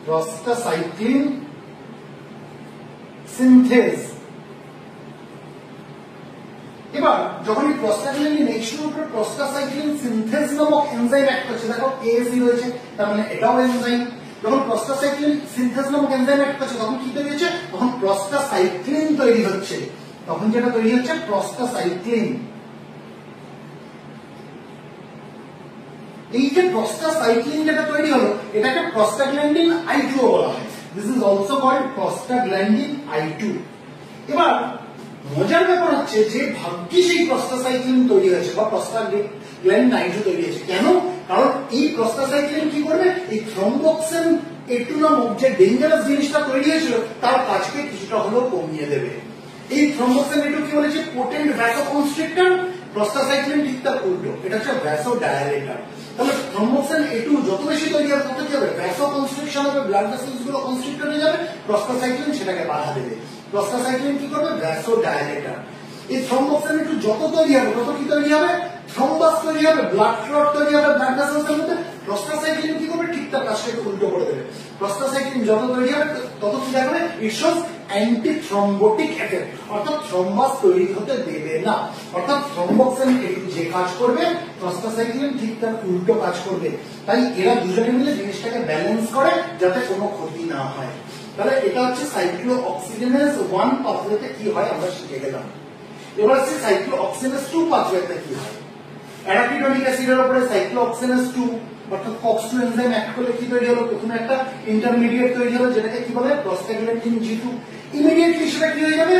প্রস্টাসাইক্লিন সিনথেজ। এবার যখন এই প্রস্টাগ্ল্যান্ডিন H2 এর উপরে প্রস্টাসাইক্লিন সিনথেজ নামক এনজাইম অ্যাক্ট করছে, দেখো ASE রয়েছে, তার মানে এটাও এনজাইম। যখন প্রস্টাসাইক্লিন সিনথেজ নামক এনজাইম অ্যাক্ট করছে তখন কি তৈরি হচ্ছে? তখন প্রস্টাসাইক্লিন তৈরি হচ্ছে। তখন যেটা তৈরি হচ্ছে প্রস্টাসাইক্লিন। এই যে প্রস্টাসাইক্লিন যেটা তৈরি হলো এটাকে প্রস্টাগ্ল্যান্ডিন I2 বলা হয়। This is also called prostaglandin I2। এবার মজার ব্যাপার হচ্ছে যে ভাগ্যিস এই প্রস্টাসাইক্লিন তৈরি হয়েছে বা প্রস্টাগ্ল্যান্ডিন I2 তৈরি হয়েছে। কেন? কারণ এই প্রস্টাসাইক্লিন কি করবে? এই থ্রম্বোক্সিন A2 নামক যে ডেঞ্জারাস জিনিসটা তৈরি হয়েছিল তার কাজকে কিছুটা হলেও কমিয়ে দেবে। এই থ্রম্বোক্সিন A2 কি বলেছে? Potent vasoconstrictor. প্রস্টাসাইক্লিন ঠিক তার উল্টো, এটা হচ্ছে ভ্যাসোডায়ালেটর। তাহলে থ্রম্বোক্সিন A2 যত বেশি তৈরি হবে তত কি হবে? ভ্যাসোকনস্ট্রিকশন হবে, ব্লাড ভেসেলস গুলো কনস্ট্রিক্ট হয়ে যাবে, প্রস্টাসাইক্লিন সেটাকে বাধা দেবে। প্রস্টাসাইক্লিন কি করবে? ভ্যাসোডায়ালেটর। এই থ্রম্বোক্সিন A2 যত তৈরি হবে তত কি তৈরি হবে? থ্রম্বাস তৈরি হবে, ব্লাড ক্লট তৈরি হবে ব্লাড ভেসেলস এর মধ্যে। প্রস্টাসাইক্লিন কি করবে? ঠিক তার কাজটাকে উল্টো করে দেবে। প্রস্টাসাইক্লিন যত তৈরি হবে তত কি দেখাবে? It shows anti thrombotic effect, অর্থাৎ থ্রম্বাস তৈরি হতে দেবে না। অর্থাৎ থ্রম্বোক্সিন A2 যে কাজ করবে প্রস্টাসাইক্লিন ঠিক তার উল্টো কাজ করবে। তাই এরা দুজনে মিলে জিনিসটাকে ব্যালেন্স করে যাতে কোনো ক্ষতি না হয়। তাহলে এটা হচ্ছে সাইক্লোঅক্সিডেনেজ 1 পাথওয়েতে কি হয় আমরা শিখে গেলাম। এবার আসছে সাইক্লোঅক্সিডেনেজ 2 পাথওয়েতে কি হয়। অ্যারাকিডোনিক অ্যাসিডের উপরে সাইক্লোঅক্সিডেনেজ 2 অর্থাৎ COX-2 এনজাইম অ্যাক্ট করলে কি তৈরি হলো? প্রথমে একটা ইন্টারমিডিয়েট তৈরি হলো যেটাকে কি বলে? Prostaglandin G2। ইমিডিয়েটলি সেটা কি হয়ে যাবে?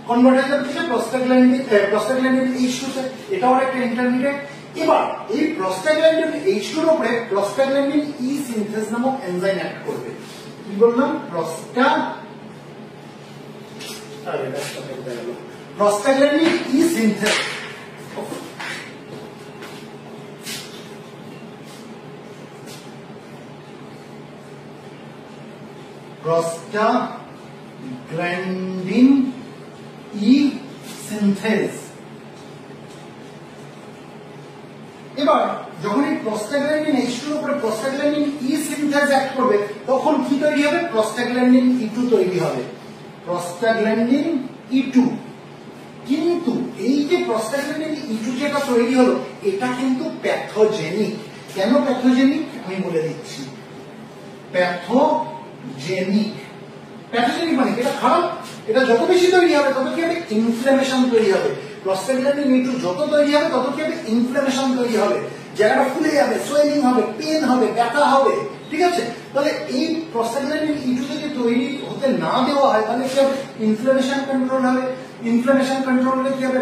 কনভার্ট হয়ে যাবে প্রস্টাগ্ল্যান্ডিন H2 তে। এটাও একটা ইন্টারমিডিয়েট। এবার এই প্রস্টাগ্ল্যান্ডিন H2 এর উপরে প্রস্টাগ্ল্যান্ডিন E সিনথেজ নামক এনজাইম অ্যাক্ট করবে। কি বললাম? Prostaglandin E সিনথেজ। Prostaglandin E সিনথেজ। এবার যখন এই প্রস্টাগ্ল্যান্ডিন H2 এর উপরে প্রস্টাগ্ল্যান্ডিন E সিনথেজ অ্যাক্ট করবে তখন কি তৈরি হবে? প্রস্টাগ্ল্যান্ডিন E2 তৈরি হবে। Prostaglandin E2। কিন্তু এই যে প্রস্টাগ্ল্যান্ডিন E2 যেটা তৈরি হলো এটা কিন্তু প্যাথোজেনিক। কেন প্যাথোজেনিক আমি বলে দিচ্ছি। প্যাথোজেনিক মানে এটা খারাপ। এটা যত বেশি তৈরি হবে তত কি হবে? ইনফ্ল্যামেশন তৈরি হবে। প্রস্টাগ্ল্যান্ডিন E2 যত তৈরি হবে তত কি হবে? ইনফ্ল্যামেশন তৈরি হবে, জায়গাটা ফুলে যাবে, সোয়েলিং হবে, পেন হবে, ব্যথা হবে। ঠিক আছে? তাহলে এই প্রস্টাগ্ল্যান্ডিন E2 যদি তৈরি হতে না দেওয়া হয় তাহলে কি হবে? ইনফ্ল্যামেশন কন্ট্রোল হবে। ইনফ্ল্যামেশন কন্ট্রোল হলে কি হবে?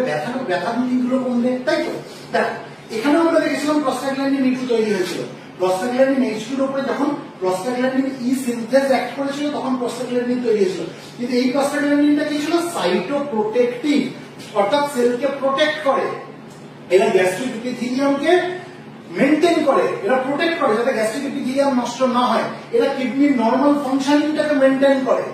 ব্যথা গুলো কমবে, তাই তো? দেখো এখানে আমরা দেখেছিলাম প্রস্টাগ্ল্যান্ডিন E2 তৈরি হয়েছিল। প্রস্টাগ্ল্যান্ডিন H2 এর উপরে যখন প্রস্টাগ্ল্যান্ডিন E সিনথেজ অ্যাক্ট করেছিল তখন প্রস্টাগ্ল্যান্ডিন তৈরি হয়েছিল। কিন্তু এই প্রস্টাগ্ল্যান্ডিনটা কি ছিল? সাইটোপ্রোটেক্টিভ, অর্থাৎ সেলকে প্রোটেক্ট করে। এরা গ্যাস্ট্রিক এপিথেলিয়ামকে মেইনটেইন করে, এরা প্রোটেক্ট করে যাতে গ্যাস্ট্রিক এপিথেলিয়াম নষ্ট না হয়। এরা কিডনির নরমাল ফাংশনিংটাকে মেইনটেইন করে।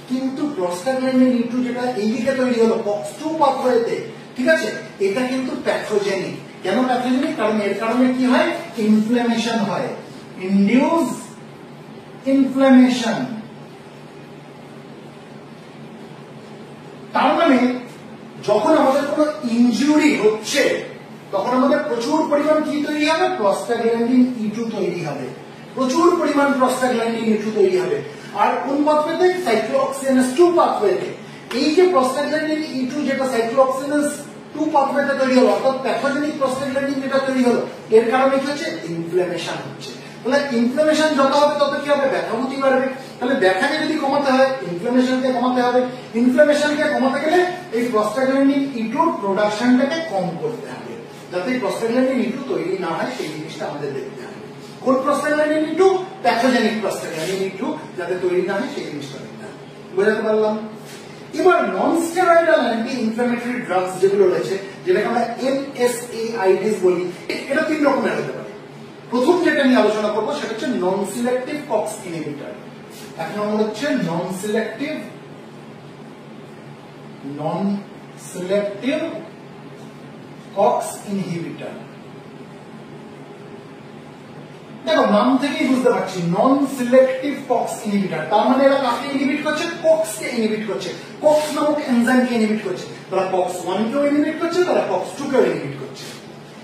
কিন্তু প্রস্টাগ্ল্যান্ডিন E2 যেটা এই দিকে তৈরি হলো COX-2 পাথওয়েতে, ঠিক আছে, এটা কিন্তু প্যাথোজেনিক। কেন প্যাথোজেনিক? কারণ এর কারণে কি হয়? ইনফ্ল্যামেশন হয়, ইনডিউস ইনফ্ল্যামেশন। তার মানে যখন আমাদের কোনো ইনজুরি হচ্ছে তখন আমাদের প্রচুর পরিমাণ কি তৈরি হবে? প্রস্টাগ্ল্যান্ডিন E2 তৈরি হবে। প্রচুর পরিমাণ প্রস্টাগ্ল্যান্ডিন E2 তৈরি হবে। আর কোন পাথওয়েতে? সাইক্লোঅক্সিডেনেজ 2 পাথওয়েতে। এই যে প্রস্টাগ্ল্যান্ডিন E2 যেটা সাইক্লোঅক্সিডেনেজ 2 পাথওয়েতে তৈরি হলো অর্থাৎ প্যাথোজেনিক প্রস্টাগ্ল্যান্ডিন যেটা তৈরি হলো এর কারণে কি হচ্ছে? ইনফ্ল্যামেশন হচ্ছে। তাহলে ইনফ্ল্যামেশন যত হবে তত কি হবে? ব্যথাভূতি বাড়বে। তাহলে ব্যথাকে যদি কমাতে হয় ইনফ্ল্যামেশনকে কমাতে হবে। ইনফ্ল্যামেশনকে কমাতে গেলে এই প্রস্টাগ্ল্যান্ডিন E2 প্রোডাকশনটাকে কম করতে হবে যাতে প্রস্টাগ্ল্যান্ডিন E2 তৈরি না হয় সেই জিনিসটা আমাদের দেখতে হবে। কোন prostaglandin E2? Pathogenic prostaglandin E2 যাতে তৈরি না হয় সেই জিনিসটা দেখতে হবে। বুঝতে পারলাম? এবার নন স্টেরয়েডাল অ্যান্টি ইনফ্ল্যামেটরি ড্রাগস যেগুলো রয়েছে যেটাকে আমরা NSAIDs বলি, এটা 3 রকমের হতে পারে। প্রথম যেটা নিয়ে আলোচনা করবো সেটা হচ্ছে নন সিলেক্টিভ COX ইনহিবিটর। এক নম্বর হচ্ছে নন সিলেক্টিভ COX ইনহিবিটর। দেখো নাম থেকেই বুঝতে পারছি নন সিলেক্টিভ কক্স ইনহিবিটর, তার মানে এরা কাকে ইনহিবিট করছে? কক্স কে ইনহিবিট করছে, কক্স নামক এনজাইমকে ইনহিবিট করছে। তারা কক্স 1 কেও ইনহিবিট করছে, তারা কক্স 2 কেও ইনহিবিট করছে।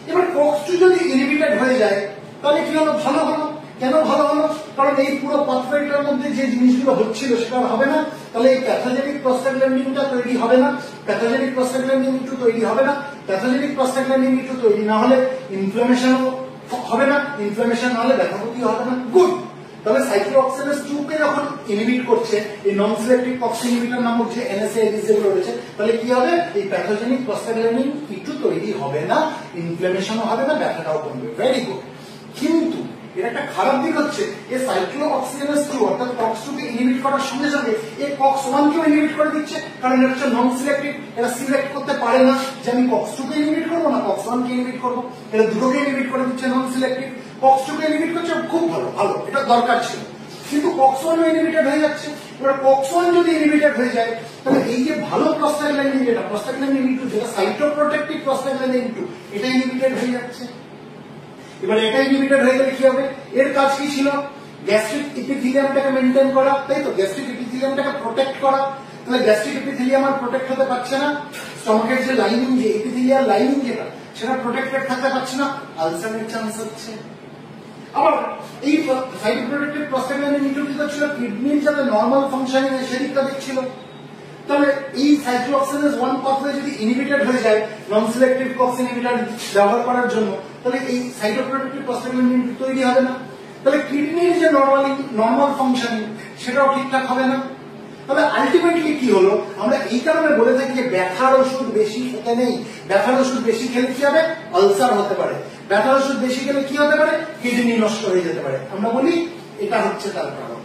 এবার কক্স 2 যদি ইনহিবিটেড হয়ে যায় তাহলে কি হলো? ভালো হলো। কেন ভালো হলো? কারণ এই পুরো পাথওয়েটার মধ্যে যে জিনিসগুলো হচ্ছিল সেটা হবে না, তাহলে এই প্যাথোজেনিক প্রস্টাগ্ল্যান্ডিনটা তৈরি হবে না, প্যাথোজেনিক প্রস্টাগ্ল্যান্ডিন E2 তৈরি হবে না, প্যাথোজেনিক প্রস্টাগ্ল্যান্ডিন E2 তৈরি না হলে ইনফ্লামেশন হবে না, ইনফ্লামেশন না হলে ব্যথাভূতি হবে না। গুড। তাহলে সাইক্লোঅক্সিনেজ 2 কে যখন ইনহিবিট করছে এই নন সিলেক্টিভ কক্স ইনহিবিটর নামক যে NSAIDs যেগুলো রয়েছে, তাহলে কি হবে? এই প্যাথোজেনিক প্রস্টাগ্ল্যান্ডিন E2 তৈরি হবে না, ইনফ্লামেশনও হবে না, ব্যথাটাও কমবে। Very good. কিন্তু এর একটা খারাপ দিক হচ্ছে এই সাইক্লোঅক্সিজেনেজ 2 অর্থাৎ কক্স 2 কে ইনহিবিট করার সঙ্গে সঙ্গে এই কক্স 1 কেও ইনহিবিট করে দিচ্ছে, কারণ এটা হচ্ছে নন সিলেক্টিভ। এরা সিলেক্ট করতে পারে না যে আমি কক্স 2 কে ইনহিবিট করব না কক্স 1 কে ইনহিবিট করব, এরা দুটোকে ইনহিবিট করে দিচ্ছে নন সিলেক্টিভ। কক্স 2 কে ইনহিবিট করছে, খুব ভালো, ভালো, এটা দরকার ছিল। কিন্তু কক্স 1 ও ইনহিবিটেড হয়ে যাচ্ছে। এবার কক্স 1 যদি ইনহিবিটেড হয়ে যায় তাহলে এই যে ভালো প্রস্টাগ্ল্যান্ডিন, যেটা প্রস্টাগ্ল্যান্ডিন E2, যেটা সাইটোপ্রোটেক্টিভ প্রস্টাগ্ল্যান্ডিন E2, এটা ইনহিবিটেড হয়ে যাচ্ছে। এবার এটা ইনহিবিটেড হয়ে গেলে কি হবে? এর কাজ কি ছিল? গ্যাস্ট্রিক এপিথেলিয়ামটাকে মেইনটেইন করা, তাই তো? গ্যাস্ট্রিক এপিথেলিয়ামটাকে প্রোটেক্ট করা। তাহলে গ্যাস্ট্রিক এপিথেলিয়াম আর প্রোটেক্ট হতে পারছে না, স্টমাকের যে লাইনিং, যে এপিথেলিয়াল লাইনিং যেটা, সেটা প্রোটেক্টেড থাকতে পারছে না, আলসারের চান্স হচ্ছে। আবার এই সাইটোপ্রোটেক্টিভ প্রস্টাগ্ল্যান্ডিন E2 কি ছিল? কিডনির যাতে নরমাল ফাংশনিং সেদিকটা দেখছিল। তাহলে এই সাইক্লোঅক্সিনেজ 1 পাথওয়ে যদি ইনহিবিটেড হয়ে যায় নন সিলেক্টিভ কক্স ইনহিবিটর ব্যবহার করার জন্য, তাহলে এই সাইটোপ্রোটেক্টিভ প্রস্টাগ্ল্যান্ডিন তৈরি হবে না, তাহলে কিডনির যে নরমাল ফাংশনিং সেটাও ঠিকঠাক হবে না। তবে আলটিমেটলি কি হলো? আমরা এই কারণে বলে থাকি যে ব্যথার ওষুধ বেশি খেতে নেই। ব্যথার ওষুধ বেশি খেলে কি হবে? আলসার হতে পারে। ব্যথার ওষুধ বেশি খেলে কি হতে পারে? কিডনি নষ্ট হয়ে যেতে পারে। আমরা বলি এটা হচ্ছে তার কারণ।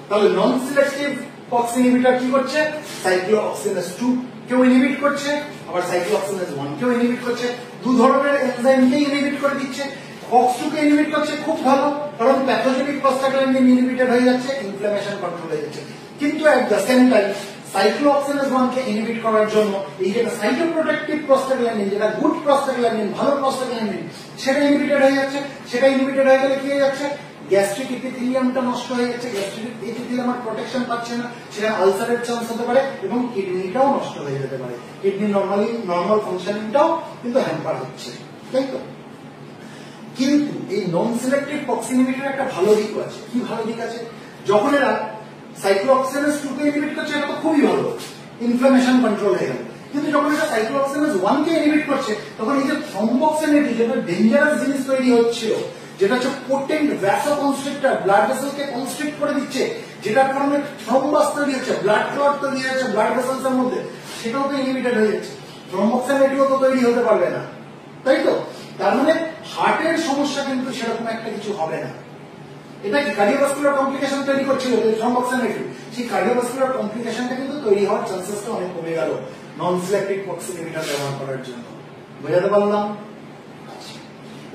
তাহলে নন সিলেক্টিভ কক্স ইনহিবিটর কি করছে? সাইক্লোঅক্সিনেজ 2 কেও ইনহিবিট করছে, আবার সাইক্লোঅক্সিনেজ 1 কেও ইনহিবিট করছে। দু ধরনের এনজাইমকে ইনহিবিট করে দিচ্ছে। কক্স 2 কে ইনহিবিট করছে, খুব ভালো, কারণ প্যাথোজেনিক প্রস্টাগ্ল্যান্ডিন ইনহিবিটেড হয়ে যাচ্ছে, ইনফ্লামেশন কন্ট্রোল হয়ে যাচ্ছে। কিন্তু at the same time cyclooxygenase 1 কে ইনহিবিট করার জন্য এই যেটা সাইটোপ্রোটেক্টিভ প্রস্টাগ্ল্যান্ডিন, যেটা গুড প্রস্টাগ্ল্যান্ডিন, ভালো প্রস্টাগ্ল্যান্ডিন, সেটা ইনহিবিটেড হয়ে যাচ্ছে। সেটা ইনহিবিটেড হয়ে গেলে কি হয়ে যাচ্ছে? গ্যাস্ট্রিক এপিথেলিয়ামটা নষ্ট হয়ে যাচ্ছে, গ্যাস্ট্রিক এপিথেলিয়াম আর প্রোটেকশন পাচ্ছে না, সেটা আলসারের চান্স হতে পারে এবং কিডনিটাও নষ্ট হয়ে যেতে পারে। কিডনি নরমাল ফাংশনিংটাও কিন্তু হ্যাম্পার হচ্ছে, তাই তো? কিন্তু এই নন সিলেক্টিভ কক্স ইনহিবিটরের একটা ভালো দিক আছে। কি ভালো দিক আছে? যখন এরা সাইক্লোঅক্সিনেজ 2 কে ইনহিবিট করছে, এটা তো খুবই ভালো, ইনফ্লামেশন কন্ট্রোল হয়ে গেল। কিন্তু যখন এটা সাইক্লোঅক্সিনেজ 1 কে ইনহিবিট করছে, তখন এই যে থ্রম্বোক্সিনেটি, যেটা ডেঞ্জারাস জিনিস তৈরি হচ্ছিল, যেটা হচ্ছে পোটেন্ট ভ্যাসোকনস্ট্রিক্টর, ব্লাড ভেসেলকে কনস্ট্রিক্ট করে দিচ্ছে, যেটার কারণে থ্রম্বাস তৈরি হচ্ছে, ব্লাড ক্লট তৈরি হচ্ছে ব্লাড ভেসেলস এর মধ্যে, সেটাও তো ইনহিবিটেড হয়ে যাচ্ছে। থ্রম্বোক্সিনেটিও তো তৈরি হতে পারবে না, তাই তো? তার মানে হার্টের সমস্যা কিন্তু সেরকম একটা কিছু হবে না। এটা কি কার্ডিওভাস্কুলার কমপ্লিকেশন তৈরি করছিল থ্রম্বোক্সিনেটি? সেই কার্ডিওভাস্কুলার কমপ্লিকেশনটা কিন্তু তৈরি হওয়ার চান্সেসটা অনেক কমে গেল নন সিলেক্টিভ কক্স ইনহিবিটর ব্যবহার করার জন্য। বোঝাতে পারলাম?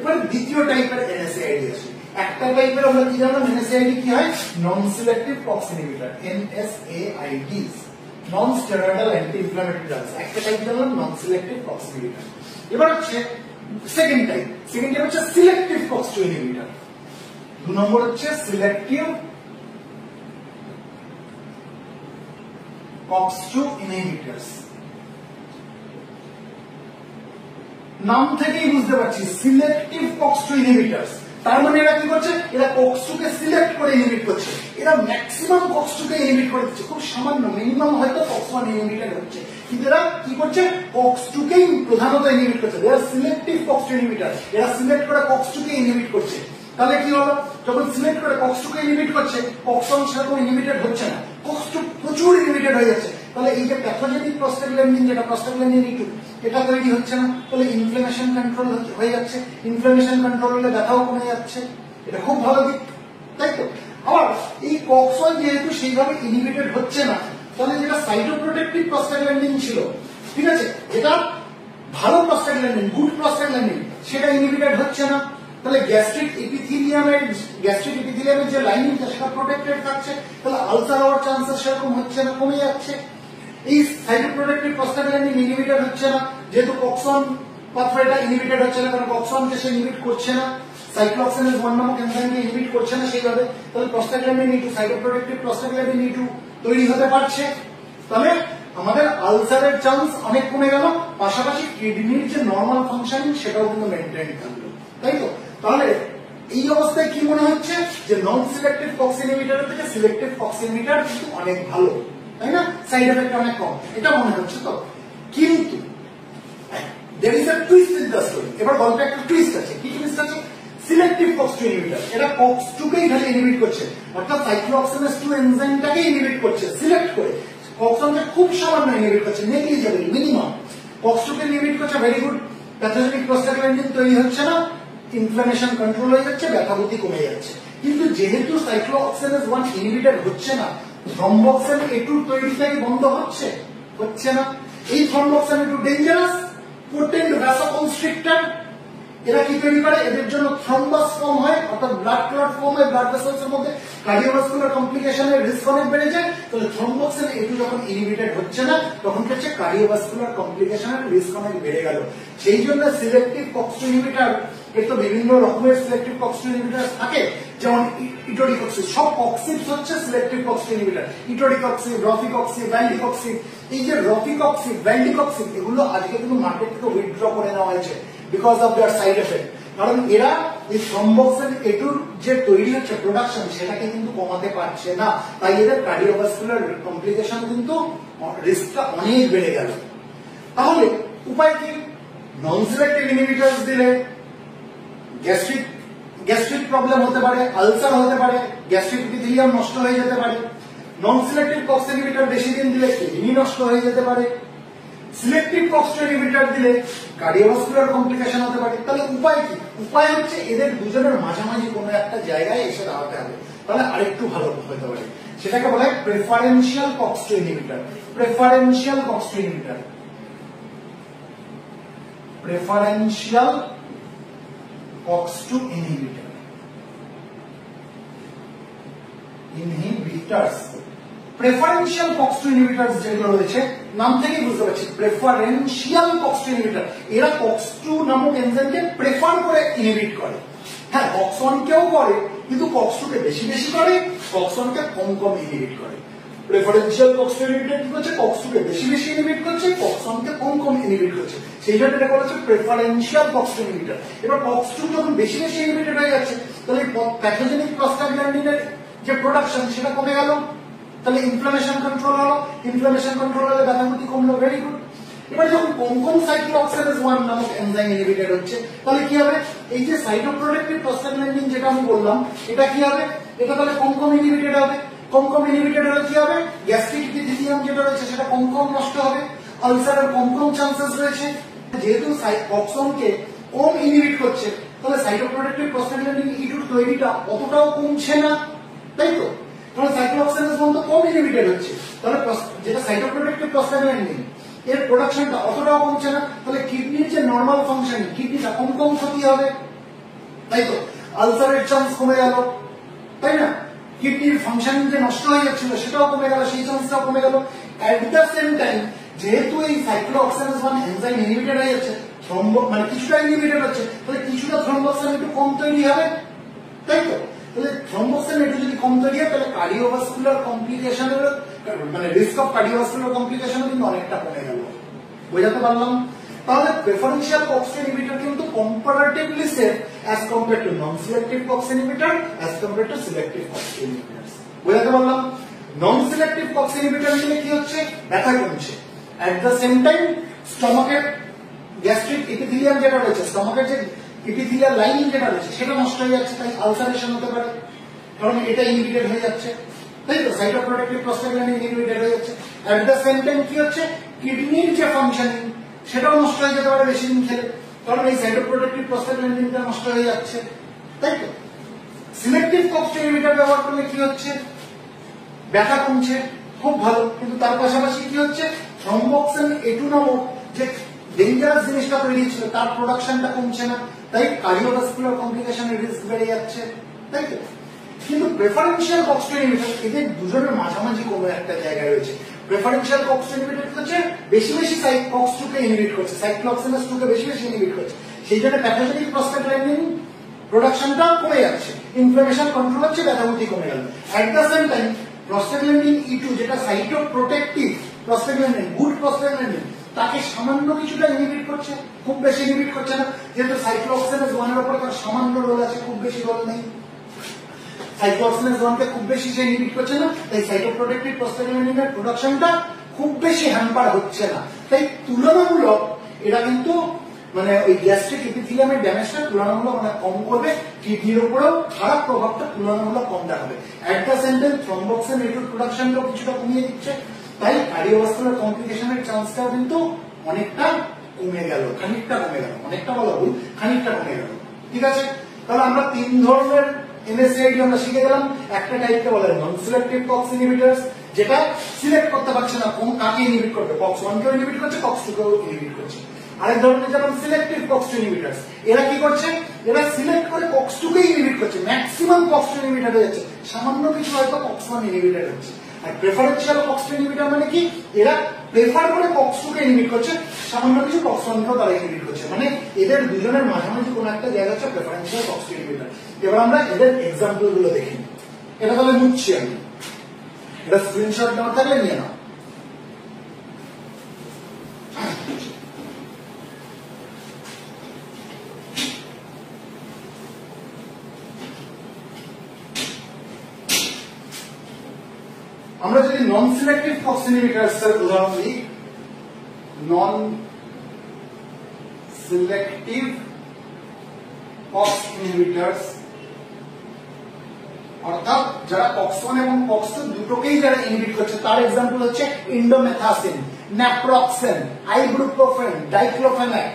এবার দ্বিতীয় টাইপের NSAID আছে। একটা টাইপের আমরা কি জানলাম? NSAID কি হয়? Non selective Cox inhibitor, NSAIDs, non steroidal anti inflammatory drugs. একটা টাইপ জানলাম নন সিলেক্টিভ কক্স ইনহিবিটর। এবার হচ্ছে সেকেন্ড টাইপ হচ্ছে সিলেক্টিভ কক্স 2 ইনহিবিটর। 2 নম্বর হচ্ছে সিলেক্টিভ কক্স 2 ইনহিবিটরস। নাম থেকেই বুঝতে পারছি সিলেক্টিভ কক্স 2 ইনহিবিটরস, তার মানে এরা কি করছে? এরা কক্স 2 কে সিলেক্ট করে ইনহিবিট করছে। এরা ম্যাক্সিমাম কক্স 2 কে ইনহিবিট করে দিচ্ছে, খুব সামান্য মিনিমাম হয়তো কক্স 1 ইনহিবিটেড হচ্ছে, কিন্তু এরা কি করছে? কক্স 2 কেই প্রধানত ইনহিবিট করছে। এরা সিলেক্টিভ কক্স 2 ইনহিবিটর, এরা সিলেক্ট করে কক্স 2 কে ইনহিবিট করছে। তাহলে কি হলো? যখন সিলেক্ট করে কক্স 2 কে ইনহিবিট করছে, কক্স 1 সেরকম ইনহিবিটেড হচ্ছে না, কক্স 2 প্রচুর ইনহিবিটেড হয়ে যাচ্ছে। তাহলে এই যে প্যাথোজেনিক প্রস্টাগ্ল্যান্ডিন, যেটা প্রস্টাগ্ল্যান্ডিন E2, এটা তৈরি হচ্ছে না, তাহলে ইনফ্লামেশন কন্ট্রোল হয়ে যাচ্ছে। ইনফ্লামেশন কন্ট্রোল হলে ব্যথাও কমে যাচ্ছে, এটা খুব ভালো দিক, তাই তো? আবার এই কক্স 1 যেহেতু সেইভাবে ইনহিবিটেড হচ্ছে না, তাহলে যেটা সাইটোপ্রোটেক্টিভ প্রস্টাগ্ল্যান্ডিন ছিল, ঠিক আছে, এটা ভালো প্রস্টাগ্ল্যান্ডিন, গুড প্রস্টাগ্ল্যান্ডিন, সেটা ইনহিবিটেড হচ্ছে না। তাহলে গ্যাস্ট্রিক এপিথেলিয়ামের যে লাইনিংটা, সেটা প্রোটেক্টেড থাকছে, তাহলে আলসার হওয়ার চান্সেস সেরকম হচ্ছে না, কমে যাচ্ছে। এই সাইটোপ্রোটেক্টিভ প্রস্টাগ্ল্যান্ডিন ইনহিবিটেড হচ্ছে না, যেহেতু কক্স 1 পাথওয়েটা ইনহিবিটেড হচ্ছে না, কারণ কক্স 1 কে সে ইনহিবিট করছে না। সাইক্লোঅক্সিনেজ 1 নামক এনজাইমকে ইনহিবিট করছে না সেইভাবে, তাহলে প্রস্টাগ্ল্যান্ডিন E2 সাইটোপ্রোটেক্টিভ প্রস্টাগ্ল্যান্ডিন E2 তৈরি হতে পারছে, তাহলে আমাদের আলসারের চান্স অনেক কমে গেল, পাশাপাশি কিডনির যে নরমাল ফাংশনিং সেটাও কিন্তু মেইনটেইন থাকলো, তাই তো? তাহলে এই অবস্থায় কি মনে হচ্ছে যে নন সিলেক্টিভ কক্স ইনহিবিটরের থেকে সিলেক্টিভ কক্স ইনহিবিটর কিন্তু অনেক ভালো, তাই না? সাইড এফেক্ট অনেক কম, এটা মনে হচ্ছে তো। কিন্তু there is a twist in the story, এবার গল্পে একটা টুইস্ট আছে। কি টুইস্ট আছে? সিলেক্টিভ কক্স2 ইনহিবিটর, এটা কক্স2 কেই খালি ইনহিবিট করছে, অর্থাৎ সাইক্লোঅক্সিনেজ 2 এনজাইমটাকে ইনহিবিট করছে সিলেক্ট করে, কক্স1কে খুব সামান্য ইনহিবিট করছে, নেগলিজেবল, মিনিমাম। কক্স2 কে ইনহিবিট করছে, ভেরি গুড, প্যাথোজেনিক প্রস্টাগ্ল্যান্ডিন তৈরি হচ্ছে না, ইনফ্লামেশন কন্ট্রোল হয়ে যাচ্ছে, ব্যথাভূতি কমে যাচ্ছে। কিন্তু যেহেতু সাইক্লোঅক্সিনেজ 1 ইনহিবিটর হচ্ছে না, থ্রম্বোক্সিন A2 তৈরিটা কি বন্ধ হচ্ছে? হচ্ছে না। এই থ্রম্বোক্সিন A2 ডেঞ্জারাস, পোটেন্ট ভ্যাসোকনস্ট্রিক্টর, এরা কি তৈরি করে? এদের জন্য থ্রম্বাস ফর্ম হয়, অর্থাৎ ব্লাড ক্লট ফর্ম হয়, ব্লাড ভেসেলসের মধ্যে কার্ডিওভাস্কুলার কমপ্লিকেশনের রিস্ক অনেক বেড়ে যায়। তাহলে থ্রম্বোক্সিন A2 যখন ইনহিবিটেড হচ্ছে না, তখন হচ্ছে কার্ডিওভাস্কুলার কমপ্লিকেশনের রিস্ক অনেক বেড়ে গেল। সেই জন্য সিলেক্টিভ কক্স2 ইনহিবিটর, এর তো বিভিন্ন রকমের সিলেক্টিভ কক্স2 ইনহিবিটর থাকে, যেমন ইটোডিকক্সিব, সব কক্সিবস হচ্ছে সিলেক্টিভ কক্স2 ইনহিবিটর, ইটোডিকক্সিব, রফিকক্সিব, ভ্যান্ডিকক্সিব। এই যে রফিকক্সিব, ভ্যান্ডিকক্সিব, এগুলো আজকে কিন্তু মার্কেট থেকে উইথড্র করে নেওয়া হয়েছে because of their side effect, কারণ এরা এই থ্রম্বোক্সিন A2 যে তৈরি হচ্ছে প্রোডাকশন, সেটাকে কিন্তু কমাতে পারছে না, তাই এদের কার্ডিওভাস্কুলার কমপ্লিকেশন কিন্তু রিস্কটা অনেক বেড়ে গেল। তাহলে উপায় কি? নন সিলেক্টিভ ইনহিবিটরস দিলে গ্যাস্ট্রিক প্রবলেম হতে পারে, আলসার হতে পারে, গ্যাস্ট্রিক এপিথেলিয়াম নষ্ট হয়ে যেতে পারে। নন সিলেক্টিভ কক্স ইনহিবিটর বেশি দিন দিলে কিডনি নষ্ট হয়ে যেতে পারে। সিলেক্টিভ কক্স ইনহিবিটর দিলে কার্ডিওভাস্কুলার কমপ্লিকেশন হতে পারে। তাহলে উপায় কি? উপায় হচ্ছে এদের দুজনের মাঝামাঝি কোনো একটা জায়গায় এসে দাঁড়াতে হবে, তাহলে আরেকটু ভালো হতে পারে। সেটাকে বলা হয় preferential Cox inhibitor. Preferential Cox inhibitor, preferential COX two inhibitor, inhibitors. Preferential COX two inhibitors যেগুলো রয়েছে, নাম থেকেই বুঝতে পারছি প্রেফারেন্সিয়াল কক্স2 ইনহিবিটর, এরা কক্স2 নামক এনজাইমকে প্রেফার করে ইনহিবিট করে। হ্যাঁ, কক্স1 কেও করে, কিন্তু কক্স2 কে বেশি বেশি করে, কক্স1 কে কম কম ইনহিবিট করে। প্রেফারেন্সিয়াল কক্স2 ইনহিবিটর কি করছে? কক্স2 কে বেশি বেশি ইনহিবিট করছে, কক্স1 কে কম কম ইনহিবিট করছে, সেই জন্য এটা বলা হচ্ছে প্রেফারেন্সিয়াল কক্স2 ইনহিবিটর। এবার কক্স2 যখন বেশি বেশি ইনহিবিটেড হয়ে যাচ্ছে, তাহলে প্যাথোজেনিক প্রস্টাগ্ল্যান্ডিনের যে প্রোডাকশন সেটা কমে গেল, তাহলে ইনফ্লামেশন কন্ট্রোল হলো, ইনফ্লামেশন কন্ট্রোল হলে ব্যথাভূতি কমলো, ভেরি গুড। এবার যখন কম কম সাইক্লোঅক্সিনেজ 1 নামক এনজাইম ইনহিবিটেড হচ্ছে, তাহলে কি হবে? এই যে সাইটোপ্রোটেক্টিভ প্রস্টাগ্ল্যান্ডিন যেটা আমি বললাম, এটা কি হবে? এটা তাহলে কম কম ইনহিবিটেড হবে। কম কম ইনহিবিটেড হলে কি হবে? গ্যাস্ট্রিক এপিথেলিয়াম যেটা রয়েছে সেটা কম কম নষ্ট হবে, আলসারের কম কম চান্সেস রয়েছে। যেহেতু কক্স1 কে কম ইনহিবিট করছে, তাহলে সাইটোপ্রোটেক্টিভ প্রস্টাগ্ল্যান্ডিন E2 তৈরিটা অতটাও কমছে না, তাই তো? তাহলে সাইক্লোঅক্সিনেজ 1 তো কম ইনহিবিটেড হচ্ছে, তাহলে যেটা সাইটোপ্রোটেক্টিভ প্রস্টাগ্ল্যান্ডিন এর প্রোডাকশনটা অতটাও কমছে না, তাহলে কিডনির যে নরমাল ফাংশন, কিডনিটা কম কম ক্ষতি হবে, তাই তো? আলসারের চান্স কমে গেল, তাই না? কিডনির ফাংশন যে নষ্ট হয়ে যাচ্ছিল সেটাও কমে গেল, সেই চান্সটাও কমে গেল। এট দ্য সেম টাইম যেহেতু এই সাইক্লোঅক্সিনেজ 1 এনজাইম ইনহিবিটেড হয়ে যাচ্ছে, মানে কিছুটা ইনহিবিটেড হচ্ছে, তাহলে কিছুটা থ্রম্বোক্সিন একটু কম তৈরি হবে, তাই তো? তাহলে থ্রম্বোক্সিন একটু যদি কম তৈরি হয়, তাহলে কার্ডিওভাস্কুলার কমপ্লিকেশনের মানে রিস্ক অফ কার্ডিওভাস্কুলার কমপ্লিকেশনও কিন্তু অনেকটা কমে গেল। বোঝাতে পারলাম? তাহলে প্রেফারেন্সিয়াল কক্স ইনহিবিটর কিন্তু comparatively safe as compare to non selective Cox inhibitor, as compare to selective cox inhibitors. বোঝাতে পারলাম? নন সিলেক্টিভ কক্স ইনহিবিটর নিলে কি হচ্ছে? ব্যথা কমছে, এট দ্য সেম টাইম স্টমাকের গ্যাস্ট্রিক এপিথেলিয়াম যেটা রয়েছে, স্টমাকের যে এপিথেলিয়াল লাইন যেটা রয়েছে সেটা নষ্ট হয়ে যাচ্ছে, তাই আলসারেশন হতে পারে, কারণ এটা ইনহিবিটেড হয়ে যাচ্ছে, তাই তো? সাইটোপ্রোটেক্টিভ প্রস্টাগ্ল্যান্ডিন ইনহিবিটেড হয়ে যাচ্ছে। এট দ্য সেম টাইম কি হচ্ছে? কিডনির যে ফাংশনিং সেটাও নষ্ট হয়ে যেতে পারে বেশি দিন খেলে, কারণ এই সাইটোপ্রোটেক্টিভ প্রস্টাগ্ল্যান্ডিনটা নষ্ট হয়ে যাচ্ছে, তাই তো? সিলেক্টিভ কক্স ইনহিবিটর ব্যবহার করলে কি হচ্ছে? ব্যথা কমছে, খুব ভালো, কিন্তু তার পাশাপাশি কি হচ্ছে? থ্রম্বোক্সিন A2 নামক যে ডেঞ্জারাস জিনিসটা তৈরি ছিল তার প্রোডাকশনটা কমছে না, তাই কার্ডিওভাস্কুলার কমপ্লিকেশনের রিস্ক বেড়ে যাচ্ছে, তাই তো? কিন্তু প্রেফারেন্সিয়াল কক্স ইনহিবিটর এদের দুজনের মাঝামাঝি কোনো একটা জায়গায় রয়েছে। প্রেফারেন্সিয়াল কক্স ইনহিবিটর হচ্ছে বেশি বেশি কক্স2 কে ইনহিবিট করছে, সাইক্লোঅক্সিনেজ 2 কে বেশি বেশি ইনহিবিট করছে, সেই জন্য প্যাথোজেনিক প্রস্টাগ্ল্যান্ডিন প্রোডাকশনটা কমে যাচ্ছে, ইনফ্লামেশন কন্ট্রোল হচ্ছে, ব্যথাবুদ্ধি কমে গেল। এট the same time prostaglandin E2 যেটা সাইটোপ্রোটেক্টিভ প্রস্টাগ্ল্যান্ডিন, গুড প্রস্টাগ্ল্যান্ডিন, তাকে সামান্য কিছুটা ইনহিবিট করছে, খুব বেশি ইনহিবিট করছে না, যেহেতু সাইক্লোঅক্সিনেজ 1 এর উপর তার সামান্য রোল আছে, খুব বেশি রোল নেই। সাইক্লোঅক্সিনেজ 1 কে খুব বেশি সে ইনহিবিট করছে না, তাই সাইটোপ্রোটেক্টিভ প্রস্টাগ্ল্যান্ডিনের প্রোডাকশনটা খুব বেশি হ্যাম্পার হচ্ছে না। তাই তুলনামূলক এটা কিন্তু মানে ওই গ্যাস্ট্রিক এপিথেলিয়ামের ড্যামেজটা তুলনামূলক মানে কম করবে, কিডনির উপরেও খারাপ প্রভাবটা তুলনামূলক কম দেখাবে। এট দ্য সেম টাইম থ্রম্বোক্সিন এটুর প্রোডাকশনটাও কিছুটা কমিয়ে দিচ্ছে, তাই কার্ডিওভাস্কুলার কমপ্লিকেশনের চান্সটাও কিন্তু অনেকটা কমে গেল, খানিকটা কমে গেল, অনেকটা বলা ভুল, খানিকটা কমে গেল। ঠিক আছে, তাহলে আমরা 3 ধরনের NSAID আমরা শিখে গেলাম। একটা টাইপকে বলা হয় নন সিলেক্টিভ কক্স ইনহিবিটরস, যেটা সিলেক্ট করতে পারছে না কোন কাকে ইনহিবিট করবে, কক্স 1 কেও ইনহিবিট করছে, কক্স 2 কেও ইনহিবিট করছে। আরেক ধরনের যেমন সিলেক্টিভ কক্স ইনহিবিটরস, এরা কি করছে, এরা সিলেক্ট করে কক্স 2 কে ইনহিবিট করছে, ম্যাক্সিমাম কক্স ইনহিবিটর হয়ে যাচ্ছে, সামান্য কিছু হয়তো কক্স 1 ইনহিবিটর হচ্ছে। আর প্রেফারেন্সিয়াল কক্স ইনহিবিটর মানে কি, এরা প্রেফার করে কক্স 2 কে ইনহিবিট করছে, সামান্য কিছু কক্স 1 কেও তারা ইনহিবিট করছে, মানে এদের দুজনের মাঝামাঝি কোন একটা জায়গা হচ্ছে প্রেফারেন্সিয়াল কক্স ইনহিবিটর। এবার আমরা এদের এক্সাম্পল গুলো দেখি। এটা তাহলে মুছছি আমি, এটা স্ক্রিনশট নেওয়া থাকলে নিয়ে নাও। আমরা যদি নন সিলেক্টিভ কক্স ইনহিবিটরস এর উদাহরণ দিই, নন সিলেক্টিভ কক্স ইনহিবিটরস অর্থাৎ যারা কক্স 1 এবং কক্স 2 দুটোকেই যারা ইনহিবিট করছে, তার এক্সাম্পল হচ্ছে indomethacin, naproxen, ibuprofen, diclofenac.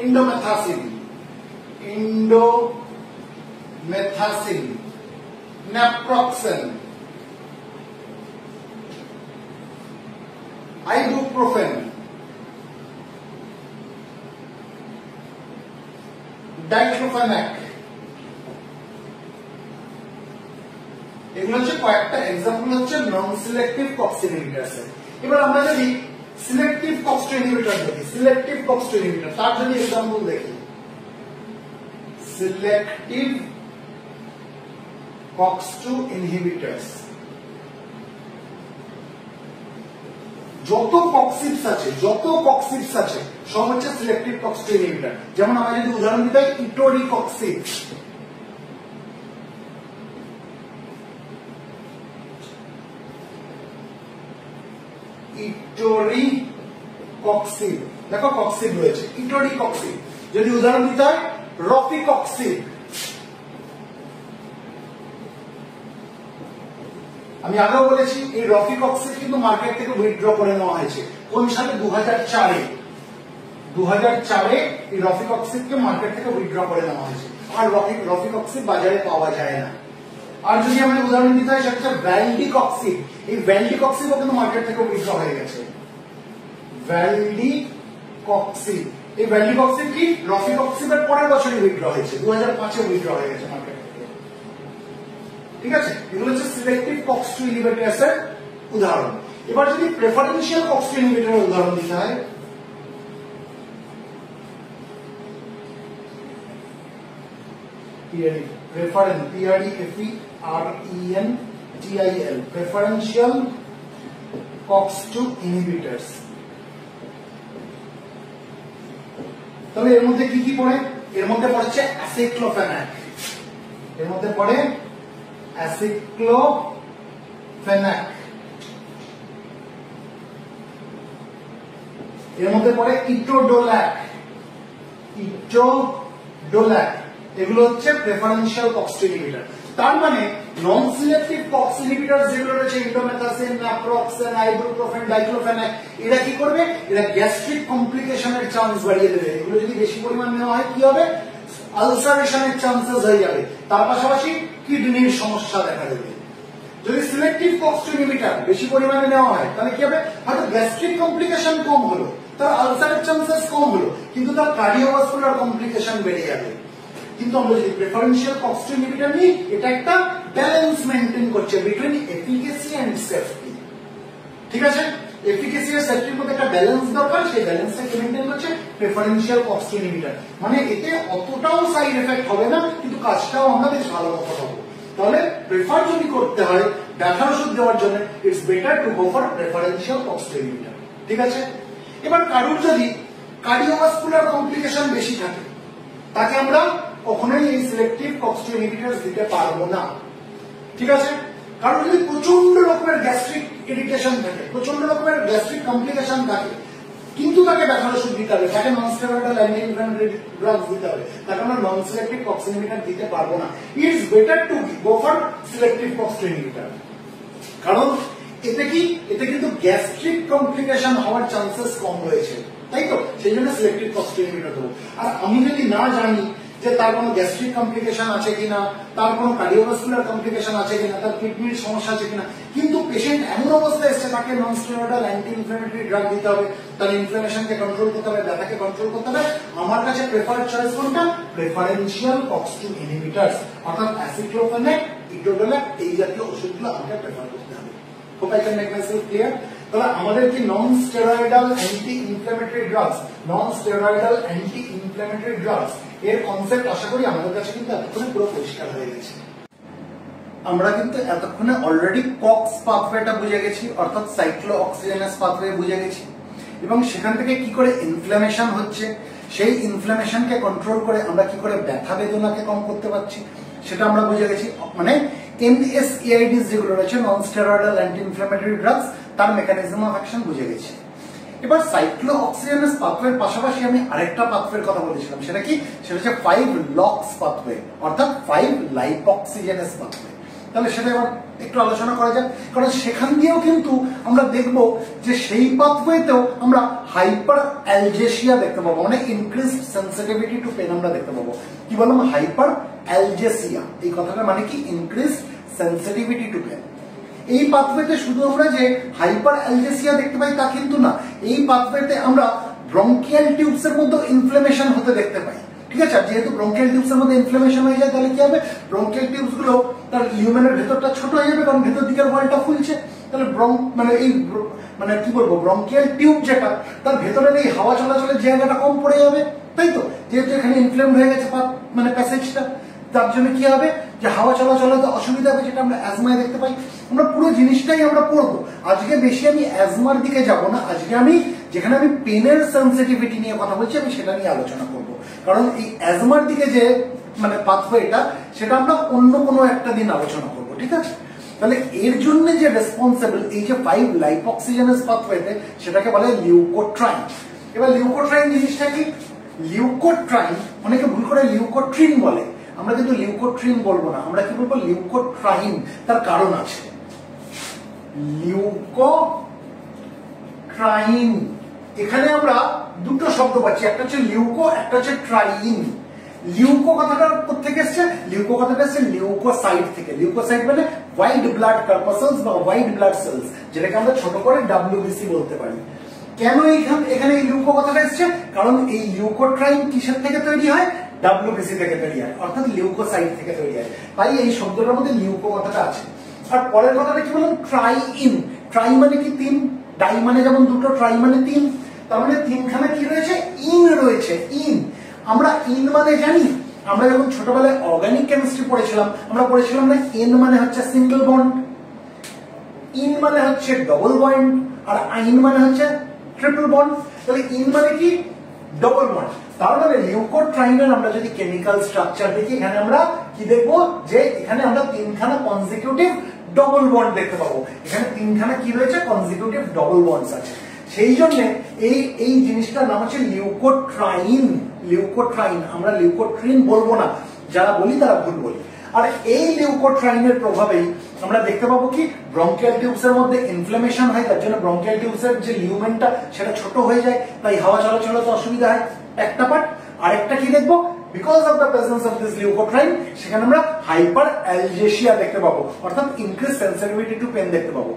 Indomethacin, naproxen, ibuprofen, diclofenac, এগুলো হচ্ছে কয়েকটা এক্সাম্পল হচ্ছে নন সিলেক্টিভ কক্স ইনহিবিটরস এর। এবার আমরা যদি সিলেক্টিভ কক্স ইনহিবিটর দেখি, সিলেক্টিভ কক্স ইনহিবিটর তার যদি এক্সাম্পল দেখি, সিলেক্টিভ কক্স 2 ইনহিবিটরস, যত কক্সিবস আছে সব হচ্ছে সিলেক্টিভ কক্স 2 ইনহিবিটর। যেমন আমরা যদি উদাহরণ দিতে হয় ইটোরিকক্সিব, ইটোরিকক্সিব, দেখো কক্সিব রয়েছে, ইটোরিকক্সিব। যদি উদাহরণ দিতে হয় রফিকক্সিব, আমি আগেও বলেছি এই রফিকক্সিব কিন্তু মার্কেট থেকে উইথড্র করে নেওয়া হয়েছে, কোন সালে, 2004-এ এই রফিকক্সিবকে মার্কেট থেকে উইথড্র করে নেওয়া হয়েছে, আর রফিকক্সিব বাজারে পাওয়া যায় না। আর যদি আমরা উদাহরণ দিতে হয় সেটা হচ্ছে ভ্যালডিকক্সিব, এই ভ্যালডিকক্সিবও কিন্তু মার্কেট থেকে উইথড্র হয়ে গেছে। ভ্যালডিকক্সিব, এই ভ্যালডিকক্সিব কি রফিকক্সিবের পরের বছরই উইথড্র হয়েছে, 2005-এ উইথড্র হয়ে গেছে মার্কেট থেকে। ঠিক আছে, এগুলো হচ্ছে সিলেক্টিভ কক্স 2 ইনহিবিটরস এর উদাহরণ। এবার যদি প্রেফারেন্সিয়াল কক্স 2 ইনহিবিটরের উদাহরণ দিতে হয়, প্রেফারেন্সিয়াল কক্স 2 ইনহিবিটরস, তাহলে এর মধ্যে কি কি পড়ে, এর মধ্যে পড়ছে অ্যাসিক্লোফেনাক, এর মধ্যে পড়ে অ্যাসিক্লোফেনাক, এর মধ্যে পড়ে ইটোডোল্যাক, এগুলো হচ্ছে প্রেফারেন্সিয়াল কক্স 2 ইনহিবিটর। তার মানে নন সিলেক্টিভ কক্স ইনহিবিটর যেগুলো রয়েছে ইন্ডোমেথাসিন, ন্যাপ্রক্সেন, আইবুপ্রোফেন, ডাইক্লোফেনাক, এরা কি করবে, এরা গ্যাস্ট্রিক কমপ্লিকেশনের চান্স বাড়িয়ে দেবে। এগুলো যদি বেশি পরিমাণ নেওয়া হয় কি হবে, আলসারেশনের চান্সেস হয়ে যাবে, তার পাশাপাশি কিডনির সমস্যা দেখা দেবে। যদি সিলেক্টিভ কক্স 2 ইনহিবিটর বেশি পরিমাণে নেওয়া হয় তাহলে কি হবে, হয়তো গ্যাস্ট্রিক কমপ্লিকেশন কম হলো, তার আলসারের চান্সেস কম হলো, কিন্তু তার কার্ডিওভাস্কুলার কমপ্লিকেশন বেড়ে যাবে। কিন্তু আমরা যদি প্রেফারেন্সিয়াল কক্স 2 ইনহিবিটর নিই, এটা একটা ব্যালেন্স মেইনটেইন করছে বিটুইন এফিকেসি এন্ড সেফটি। ঠিক আছে, এফিকেসি আর সেফটির মধ্যে একটা ব্যালেন্স দরকার, সেই ব্যালেন্সটাকে মেইনটেইন করছে প্রেফারেন্সিয়াল কক্স ইনহিবিটর। মানে এতে অতটাও সাইড এফেক্ট হবে না, কিন্তু কাজটাও আমরা বেশ ভালো মতো পাবো। তাহলে প্রেফার যদি করতে হয় ব্যথার ওষুধ দেওয়ার জন্য, it's better to go for preferential Cox inhibitor. ঠিক আছে, এবার কারুর যদি কার্ডিওভাস্কুলার কমপ্লিকেশন বেশি থাকে, তাকে আমরা কখনোই এই সিলেক্টিভ কক্স ইনহিবিটরস দিতে পারবো না। ঠিক আছে, কারণ যদি প্রচন্ড রকমের গ্যাস্ট্রিক ইরিটেশন থাকে, প্রচন্ড রকমের গ্যাস্ট্রিক কমপ্লিকেশন থাকে, কিন্তু তাকে ব্যথার ওষুধ দিতে হবে, তাকে নন স্টেরয়েডাল অ্যান্টি ইনফ্ল্যামেটরি ড্রাগস দিতে হবে, তাকে আমরা নন সিলেক্টিভ কক্স ইনহিবিটর দিতে পারবো না। It's better to go for selective Cox inhibitor. কারণ এতে কিন্তু গ্যাস্ট্রিক কমপ্লিকেশন হওয়ার চান্সেস কম রয়েছে, তাই তো? সেই জন্য সিলেক্টিভ কক্স ইনহিবিটর দেবো। আর আমি যদি না জানি যে তার কোনো গ্যাস্ট্রিক কমপ্লিকেশন আছে কিনা, তার কোনো কার্ডিওভাস্কুলার কমপ্লিকেশন আছে কিনা, তার কিডনির সমস্যা আছে কিনা, কিন্তু পেশেন্ট এমন অবস্থায় এসছে তাকে নন স্টেরয়েডাল অ্যান্টি ইনফ্ল্যামেটরি ড্রাগ দিতে হবে, তার ইনফ্লামেশনকে কন্ট্রোল করতে হবে, ব্যথাকে কন্ট্রোল করতে হবে, আমার কাছে প্রেফার্ড চয়েস কোনটা? প্রেফারেন্সিয়াল কক্স 2 ইনহিবিটরস, অর্থাৎ অ্যাসিক্লোফেনেক, ইটোডোলেক, এই জাতীয় ওষুধগুলো আমাকে প্রেফার করতে হবে। Hope I can make myself clear. তাহলে আমাদের কি নন স্টেরয়েডাল অ্যান্টি ইনফ্ল্যামেটরি ড্রাগস, নন স্টেরয়েডাল অ্যান্টি ইনফ্ল্যামেটরি ড্রাগস এর কনসেপ্ট আশা করি আমাদের কাছে কিন্তু এতক্ষণে পুরো পরিষ্কার হয়ে গেছে। আমরা কিন্তু এতক্ষণে অলরেডি কক্স পাথওয়েটা বুঝে গেছি, অর্থাৎ সাইক্লোঅক্সিজেনাস পাথওয়ে বুঝে গেছি, এবং সেখান থেকে কি করে ইনফ্ল্যামেশন হচ্ছে, সেই ইনফ্ল্যামেশনকে কন্ট্রোল করে আমরা কি করে ব্যথা বেদনাকে কম করতে পারছি সেটা আমরা বুঝে গেছি। মানে NSAIDs যেগুলো রয়েছে, নন স্টেরয়েডাল অ্যান্টি ইনফ্ল্যামেটরি ড্রাগস, তার মেকানিজম অফ অ্যাকশন বুঝে গেছি। এবার সাইক্লোঅক্সিজেনাস পাথওয়ের পাশাপাশি আমি আরেকটা পাথওয়ের কথা বলেছিলাম, সেটা কি? সেটা হচ্ছে 5-LOX পাথওয়ে, অর্থাৎ 5-লাইপোক্সিজেনাস পাথওয়ে। তাহলে সেটা এবার একটু আলোচনা করা যাক, কারণ সেখান দিয়েও কিন্তু আমরা দেখব যে সেই পাথওয়েতেও আমরা হাইপার অ্যালজেসিয়া দেখতে পাবো, মানে ইনক্রিজড সেন্সিটিভিটি টু পেন আমরা দেখতে পাবো। কি বললাম? হাইপার অ্যালজেসিয়া, এই কথাটা মানে কি? Increased sensitivity to pain. এই পাথওয়েতে শুধু আমরা যে হাইপার অ্যালজেসিয়া দেখতে পাই তা কিন্তু না, এই পাথওয়েতে আমরা ব্রঙ্কিয়াল টিউবস এর মধ্যে ইনফ্লামেশন হতে দেখতে পাই। ঠিক আছে, যেহেতু ব্রঙ্কিয়াল টিউবস এর মধ্যে ইনফ্লামেশন হয়ে যায়, তাহলে কি হবে? ব্রঙ্কিয়াল টিউবস গুলো তার লিউমেনের ভেতরটা ছোট হয়ে যাবে, কারণ ভেতর দিকের ওয়ালটা ফুলছে। তাহলে মানে কি বলবো, ব্রঙ্কিয়াল টিউব যেটা, তার ভেতরের এই হাওয়া চলাচলের জায়গাটা কম পড়ে যাবে, তাই তো? যেহেতু এখানে ইনফ্লেমড হয়ে গেছে মানে প্যাসেজটা, তার জন্য কি হবে? যে হাওয়া চলাচলে তো অসুবিধা হবে, যেটা আমরা অ্যাজমায় দেখতে পাই। আমরা পুরো জিনিসটাই আমরা পড়বো। আজকে বেশি আমি অ্যাজমার দিকে যাব না, আজকে আমি যেখানে আমি পেনের সেন্সিটিভিটি নিয়ে কথা বলছি আমি সেটা নিয়ে আলোচনা করব। কারণ এই অ্যাজমার দিকে যে মানে পাথওয়েটা, সেটা আমরা অন্য কোনো একটা দিন আলোচনা করব। ঠিক আছে, তাহলে এর জন্য যে রেসপন্সিবল এই যে 5-লাইপোক্সিজেনাস পাথওয়েতে, সেটাকে বলে লিউকোট্রাইন। এবার লিউকোট্রাইন জিনিসটা কি? লিউকোট্রাইন, অনেকে ভুল করে লিউকোট্রিন বলে, আমরা কিন্তু লিউকোট্রিন বলবো না, আমরা কি বলবো? লিউকোট্রাইন। তার কারণ আছে। লিউকোট্রাইন, এখানে আমরা দুটো শব্দ পাচ্ছি, একটা হচ্ছে লিউকো, একটা হচ্ছে ট্রাইন। লিউকো কথাটা কোথেকে এসছে? লিউকো কথাটা এসছে লিউকোসাইট থেকে। লিউকোসাইট মানে হোয়াইট ব্লাড কর্পাসেলস বা হোয়াইট ব্লাড সেলস, যেটাকে আমরা ছোট করে WBC বলতে পারি। কেন এখানে এই লিউকো কথাটা এসছে? কারণ এই লিউকোট্রাইন কিসের থেকে তৈরি হয়? WBC থেকে তৈরি হয়, অর্থাৎ লিউকোসাইট থেকে তৈরি হয়। তাই এই শব্দটার মধ্যে লিউকো কথাটা আছে। আর পরের কথাটা কি বললাম? ট্রাইন। ট্রাই মানে কি? 3। ডাই মানে যেমন দুটো, ট্রাই মানে 3। তার মানে 3খানা কি রয়েছে? ইন রয়েছে। ইন, আমরা ইন মানে জানি, আমরা যখন ছোটবেলায় অর্গানিক কেমিস্ট্রি পড়েছিলাম, আমরা পড়েছিলাম না এন মানে হচ্ছে সিঙ্গেল বন্ড, ইন মানে হচ্ছে ডবল বন্ড, আর আইন মানে হচ্ছে ট্রিপল বন্ড। তাহলে ইন মানে কি? Double bond. তার মানে লিউকোট্রাইনের আমরা যদি কেমিক্যাল স্ট্রাকচার দেখি, এখানে আমরা কি দেখবো? যে এখানে আমরা 3খানা কনজিকিউটিভ ডবল বন্ড দেখতে পাবো। এখানে 3খানা কি রয়েছে? কনজিকিউটিভ ডবল বন্ডস আছে। সেই জন্য এই জিনিসটার নাম হচ্ছে লিউকোট্রাইন। লিউকোট্রাইন, আমরা লিউকোট্রিন বলবো না, যারা বলি তারা ভুল বলি। আর এই লিউকোট্রাইনের প্রভাবেই আমরা দেখতে পাবো কি? ব্রঙ্কিয়াল টিউবস এর মধ্যে ইনফ্লামেশন হয়, তার জন্য ব্রঙ্কিয়াল টিউবস এর যে লিউমেনটা সেটা ছোট হয়ে যায়, তাই হাওয়া চলাচলে তো অসুবিধা হয়, একটা পার্ট। আরেকটা কি দেখবো? Because of the presence of this leukotriene, সেখানে আমরা হাইপার অ্যালজেসিয়া দেখতে পাবো, অর্থাৎ ইনক্রিজ সেন্সিটিভিটি টু পেন দেখতে পাবো।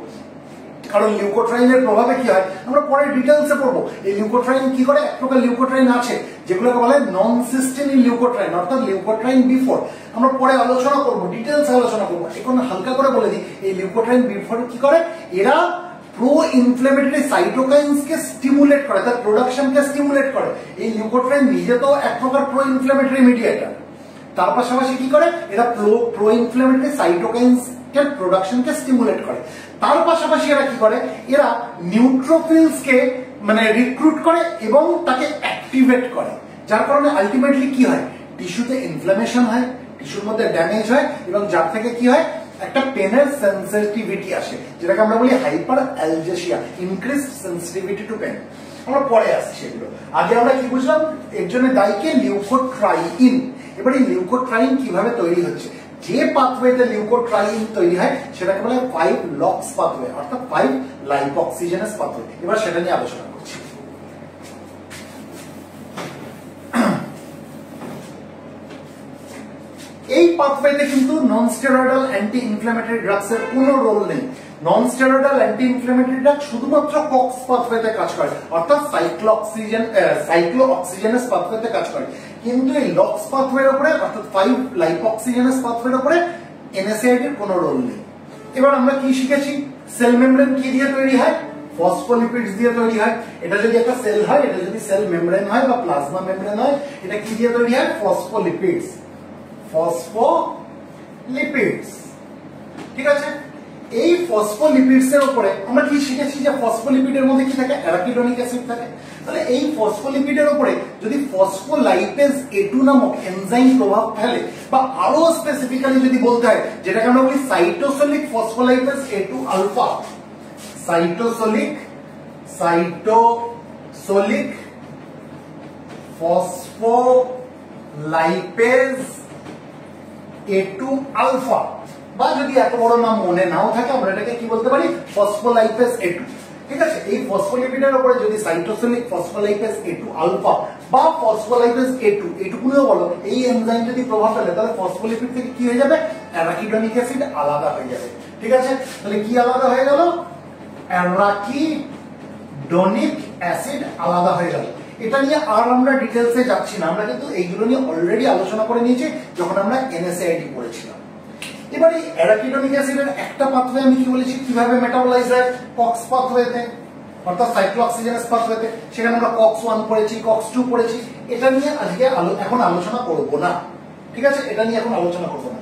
কারণ লিউকোট্রাইনের প্রভাবে কি হয় আমরা পরে ডিটেইলসে পড়বো। এই লিউকোট্রাইন কি করে? এক প্রকার লিউকোট্রাইন আছে যেগুলোকে বলে নন সিস্টেনিক লিউকোট্রাইন, অর্থাৎ লিউকোট্রাইন বিফোর। আমরা পরে আলোচনা করবো, ডিটেইলসে আলোচনা করবো। এখন হালকা করে বলে দিই, এই লিউকোট্রাইন বিফোর কি করে? এরা প্রো ইনফ্লেমেটরি সাইটোকাইন্সকে স্টিমুলেট করে, তার প্রোডাকশনকে স্টিমুলেট করে। এই লিউকোট্রাইন নিজে তো এক প্রকার প্রো ইনফ্লেমেটরি মিডিয়েটর, তার পাশাপাশি কি করে এরা প্রো ইনফ্লেমেটরি সাইটোকাইন্সের প্রোডাকশনকে স্টিমুলেট করে। তার পাশাপাশি এরা কি করে, এরা নিউট্রোফিলসকে মানে রিক্রুট করে এবং তাকে অ্যাক্টিভেট করে, যার কারণে আলটিমেটলি কি হয়, টিস্যুতে ইনফ্লামেশন হয়, টিস্যুর মধ্যে ড্যামেজ হয় এবং যার থেকে কি হয় একটা পেনের সেনসিটিভিটি আসে, যেটাকে আমরা বলি hyperalgesia, increased sensitivity to pain. আমরা পরে আসছি এগুলো। আগে আমরা কি বুঝলাম, এর জন্য দায়ীকে লিউকোট্রাইন। এবার এই লিউকোট্রাইন কিভাবে তৈরি হচ্ছে, যে পাথওয়েতে লিউকোট্রাইন তৈরি হয় সেটাকে বলে 5 লক্স পাথওয়ে, অর্থাৎ 5 লাইপোক্সিজেনাস পাথওয়ে। এবার সেটা নিয়ে আলোচনা করছি। এই পাথওয়েতে কিন্তু নন স্টেরয়েডাল অ্যান্টি ইনফ্ল্যামেটরি ড্রাগস এর কোনো রোল নেই। নন স্টেরয়েডাল অ্যান্টি ইনফ্ল্যামেটরি ড্রাগ শুধুমাত্র কক্স পাথওয়েতে কাজ করে, অর্থাৎ সাইক্লোঅক্সিজেনাস পাথওয়েতে কাজ করে। কিন্তু এই লক্স পাথওয়ের উপরে অর্থাৎ 5 লাইপোক্সিজেনাস পাথওয়ের উপরে এনএসএআইডি এর কোনো রোল নেই। এবার আমরা কি শিখেছি, সেল মেমব্রেন কি দিয়ে তৈরি হয়, ফসফোলিপিডস দিয়ে তৈরি হয়। এটা যদি একটা সেল হয়, এটা যদি সেল মেমব্রেন হয় বা প্লাজমা মেমব্রেন হয়, এটা কি দিয়ে তৈরি হয়, ফসফোলিপিডস। ফসফোলিপিডস, ঠিক আছে। এই ফসফোলিপিডস এর উপরে আমরা কি শিখেছি যে ফসফোলিপিডের মধ্যে কি থাকে, অ্যারাকিডোনিক অ্যাসিড থাকে। তাহলে এই ফসফোলিপিডের উপরে যদি ফসফোলাইপেজ A2 নামক এনজাইম প্রভাব ফেলে, বা আরো স্পেসিফিক্যালি যদি বলতে হয় যেটাকে আমরা বলি cytosolic phospholipase A2 alpha, cytosolic phospholipase A2 alpha, বা যদি এত বড় নাম মনে নাও থাকে আমরা এটাকে কি বলতে পারি, ফসফোলাইপেজ A2, ঠিক আছে। এই ফসফোলিপিডের উপরে যদি সাইটোসিলিক ফসফোলাইপেজ A2 আলফা বা ফসফোলাইপেজ A2 এটুকুনিও বলো, এই এনজাইম যদি প্রভাব ফেলে তাহলে ফসফোলিপিড থেকে কি হয়ে যাবে, অ্যারাকিডোনিক অ্যাসিড আলাদা হয়ে যাবে, ঠিক আছে। তাহলে কি আলাদা হয়ে গেল, অ্যারাকিডোনিক অ্যাসিড আলাদা হয়ে গেল। এটা নিয়ে আর আমরা ডিটেলসে যাচ্ছি না, আমরা কিন্তু এইগুলো নিয়ে অলরেডি আলোচনা করে নিয়েছি যখন আমরা এনএসএআইডি পড়েছিলাম। এবার এই অ্যারাকিডোনিক অ্যাসিডের একটা পাথওয়ে আমি কি বলেছি কিভাবে মেটাবলাইজ হয়, কক্স পাথওয়েতে, অর্থাৎ সাইক্লোঅক্সিজেনাস পাথওয়েতে। সেখানে আমরা কক্স 1 পড়েছি, কক্স 2 পড়েছি। এটা নিয়ে আজকে এখন আলোচনা করব না, ঠিক আছে, এটা নিয়ে এখন আলোচনা করব না।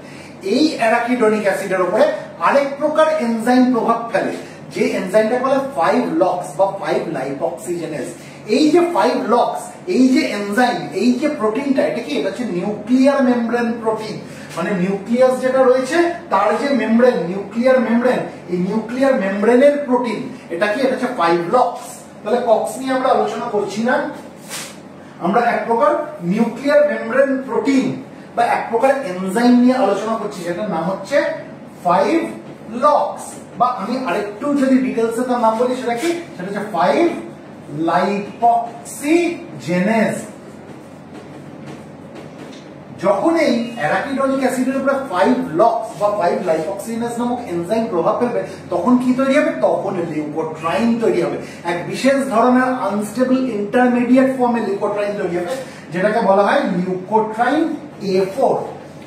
এই অ্যারাকিডোনিক অ্যাসিডের উপরে আরেক প্রকার এনজাইম প্রভাব ফেলে, যে এনজাইমটা বলে 5 লক্স বা 5 লাইপোক্সিজেনেস। এই যে 5 লক্স, এই যে এনজাইম, এই যে প্রোটিনটা, এটা কি, এটা হচ্ছে নিউক্লিয়ার মেমব্রেন প্রোটিন। মানে নিউক্লিয়াস যেটা রয়েছে তার যে মেমব্রেন, নিউক্লিয়ার মেমব্রেন, এই নিউক্লিয়ার মেমব্রেনের প্রোটিন, এটা কি, এটা হচ্ছে 5 লক্স। তাহলে কক্স নিয়ে আমরা আলোচনা করছি না, আমরা এক প্রকার নিউক্লিয়ার মেমব্রেন প্রোটিন বা এক প্রকার এনজাইম নিয়ে আলোচনা করছি, যেটার নাম হচ্ছে 5 লক্স, বা আমি আরেকটু যদি ডিটেলসে তার নাম বলি সেটা কি, সেটা হচ্ছে 5 লাইপোক্সিজেনেস। যখন এই অ্যারাকিডোনিক অ্যাসিডের উপরে 5 লক্স বা 5 লাইপোক্সিজেনেস নামক এনজাইম প্রভাব ফেলবে, তখন কি তৈরি হবে, তখন লিউকোট্রাইন তৈরি হবে। এক বিশেষ ধরনের আনস্টেবল ইন্টারমিডিয়েট ফর্মে লিউকোট্রাইন তৈরি হবে, যেটাকে বলা হয় লিউকোট্রাইন A4।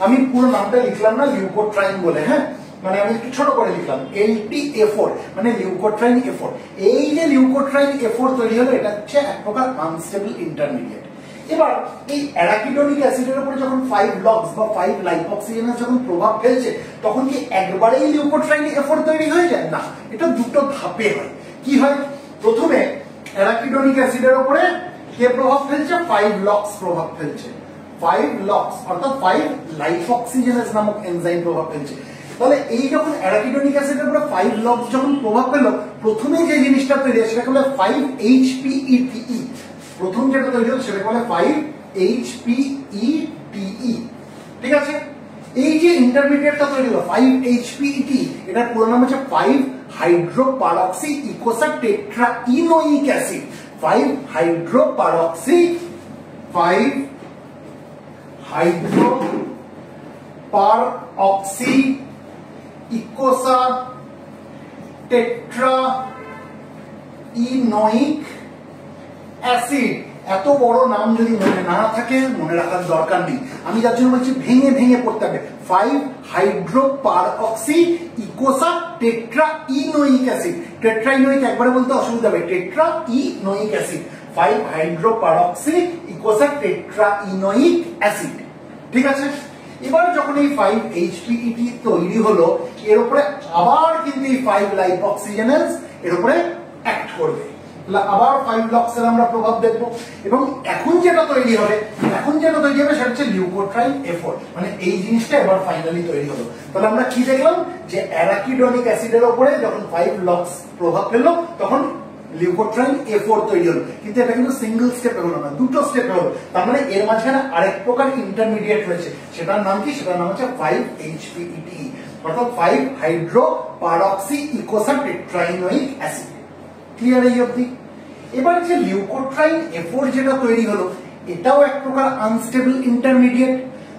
আমি পুরো নামটা লিখলাম না লিউকোট্রাইন বলে, হ্যাঁ, মানে আমি একটু ছোট করে লিখলাম LTA4, মানে লিউকোট্রাইন A4। এই যে লিউকোট্রাইন A4 তৈরি হলো, এটা হচ্ছে এক প্রকার আনস্টেবল ইন্টারমিডিয়েট। এবার এই অ্যারাকিডোনিক অ্যাসিডের উপরে যখন 5 লক্স বা 5 লাইপোক্সিজেনাস যখন প্রভাব ফেলছে, তখন কি একবারেই লিউকোট্রাইন A4 তৈরি হয়ে যায়? না, এটা দুটো ধাপে হয়। কি হয়, প্রথমে অ্যারাকিডোনিক অ্যাসিডের উপরে কে প্রভাব ফেলছে, 5 লক্স প্রভাব ফেলছে, 5 লক্স অর্থাৎ 5 লাইপোক্সিজেনাস নামক এনজাইম প্রভাব ফেলছে। তাহলে এই যখন অ্যারাকিডোনিক অ্যাসিডের উপরে 5 লক্স যখন প্রভাব পেল, প্রথমে যে জিনিসটা তৈরি হয় সেটাকে বলে 5-HPETE। প্রথম যেটা তৈরি হলো সেটাকে বলে 5-HPETE, ঠিক আছে। এই যে ইন্টারমিডিয়েটটা তৈরি হলো 5-HPETE, এটার পুরো নাম হচ্ছে 5 হাইড্রোপারক্সি ইকোসা টেট্রাইনোইক অ্যাসিড। 5 হাইড্রোপারক্সি ইকোসা টেট্রাইনোইক অ্যাসিড। এত বড় নাম যদি মনে না থাকে মনে রাখার দরকার নেই, আমি যার জন্য বলছি ভেঙে ভেঙে পড়তে হবে। 5 হাইড্রোপারঅক্সি ইকোসা টেট্রা ইনোইক অ্যাসিড, টেট্রা ইনোইক একবারে বলতে অসুবিধা হবে, টেট্রা ইনোইক অ্যাসিড, 5 হাইড্রোপারঅক্সি ইকোসা টেট্রা ইনোইক অ্যাসিড। ঠিক আছে, এবার যখন এই 5-HPET তৈরি হলো, এর উপরে আবার কিন্তু এই 5 লাইপোক্সিজেনেজ এর উপরে অ্যাক্ট করবে, আবার 5 লক্সের আমরা প্রভাব দেখবো। এবং এখন যেটা তৈরি হবে সেটা হচ্ছে লিউকোট্রাইন F4, মানে এই জিনিসটা এবার ফাইনালি তৈরি হলো। তাহলে আমরা কি দেখলাম যে অ্যারাকিডোনিক অ্যাসিডের উপরে যখন 5 লক্স প্রভাব ফেললো তখন লিউকোট্রাইন A4 তৈরি হলো। কিন্তু এটা কিন্তু সিঙ্গেল স্টেপে হলো না, দুটো স্টেপে হলো। তার মানে এর মাঝখানে আরেক প্রকার ইন্টারমিডিয়েট রয়েছে, সেটার নাম কি? সেটার নাম হচ্ছে 5-HPET, অর্থাৎ 5 হাইড্রোপারঅক্সি ইকোসা টেট্রাইনোইক অ্যাসিড। ক্লিয়ার এই অবধি? এবার যে লিউকোট্রাইন A4 যেটা তৈরি হলো, এটাও এক প্রকার আনস্টেবল ইন্টারমিডিয়েট,